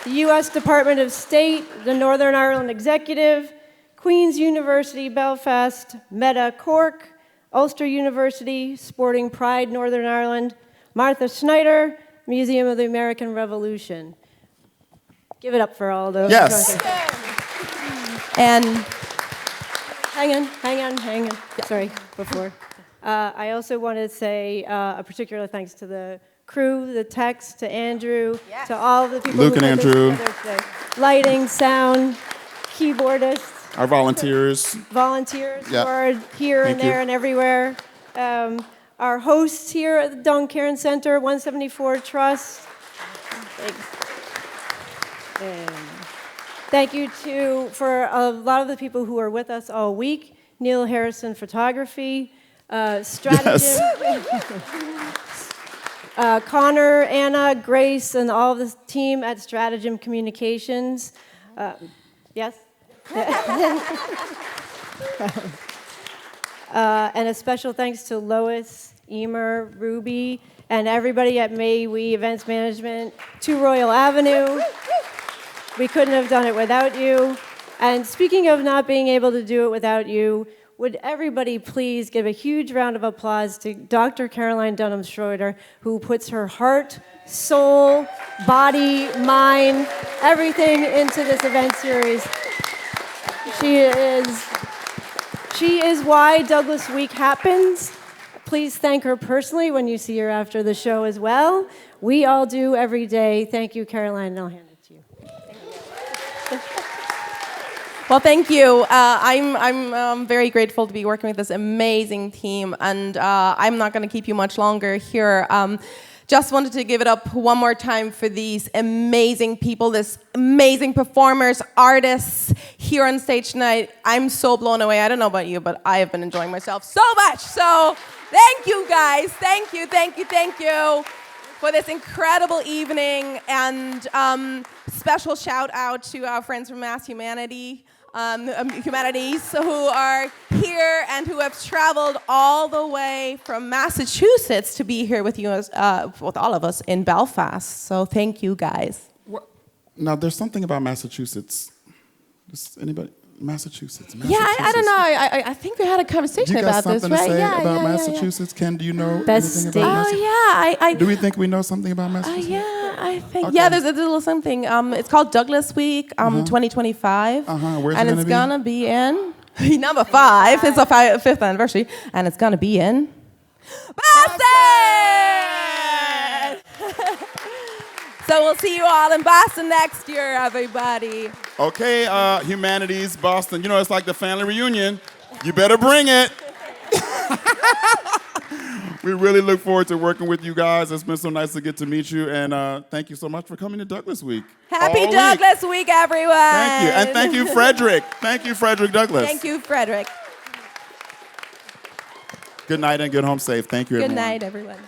U.S. Department of State, the Northern Ireland Executive, Queen's University Belfast, Meta Cork, Ulster University, Sporting Pride Northern Ireland, Martha Schneider, Museum of the American Revolution. Give it up for all those. Yes. And hang on. Sorry, before. I also want to say a particular thanks to the crew, the techs, to Andrew, to all the people Luke who and put this Andrew. together today. Lighting, sound, keyboardists, Our volunteers. who Yep. are here Thank and there you. and everywhere. Our hosts here at the Duncairn Centre, 174 Trust. Thank you for a lot of the people who are with us all week. Neil Harrison Photography, Stratagem, Connor, Anna, Grace, and all of the team at Stratagem Communications. Yes? And a special thanks to Lois, Emer, Ruby, and everybody at May We Events Management, 2 Royal Avenue. We couldn't have done it without you. And speaking of not being able to do it without you, would everybody please give a huge round of applause to Dr. Caroline Dunham Schroeder, who puts her heart, soul, body, mind, everything into this event series. She is why Douglass Week happens. Please thank her personally when you see her after the show as well. We all do every day. Thank you, Caroline, and I'll hand it to you. Well, thank you. I'm very grateful to be working with this amazing team, and I'm not going to keep you much longer here. Just wanted to give it up one more time for these amazing people, this amazing performers, artists here on stage tonight. I'm so blown away. I don't know about you, but I have been enjoying myself so much. So thank you, guys. Thank you for this incredible evening. And special shout out to our friends from Mass Humanities who are here and who have traveled all the way from Massachusetts to be here with you, with all of us in Belfast. So thank you, guys. Now, there's something about Massachusetts. Does anybody? Massachusetts. Yeah, I don't know. I think we had a conversation about this, right? You got something to say about Massachusetts? Ken, do you know anything about Massachusetts? Oh, yeah. Do we think we know something about Massachusetts? Yeah, I think. Okay. Yeah, there's a little something. It's called Douglass Week 2025. Where's and it it's gonna be in number 5. It's a 5th anniversary, and it's gonna be in Boston. So we'll see you all in Boston next year, everybody. Okay, Humanities, Boston. You know, it's like the family reunion. You better bring it. We really look forward to working with you guys. It's been so nice to get to meet you, and thank you so much for coming to Douglass Week. Happy Douglass Week, everyone. Thank you, and thank you, Frederick. Thank you, Frederick Douglass. Thank you, Frederick. Good night and get home safe. Thank you, everyone. Good night, everyone.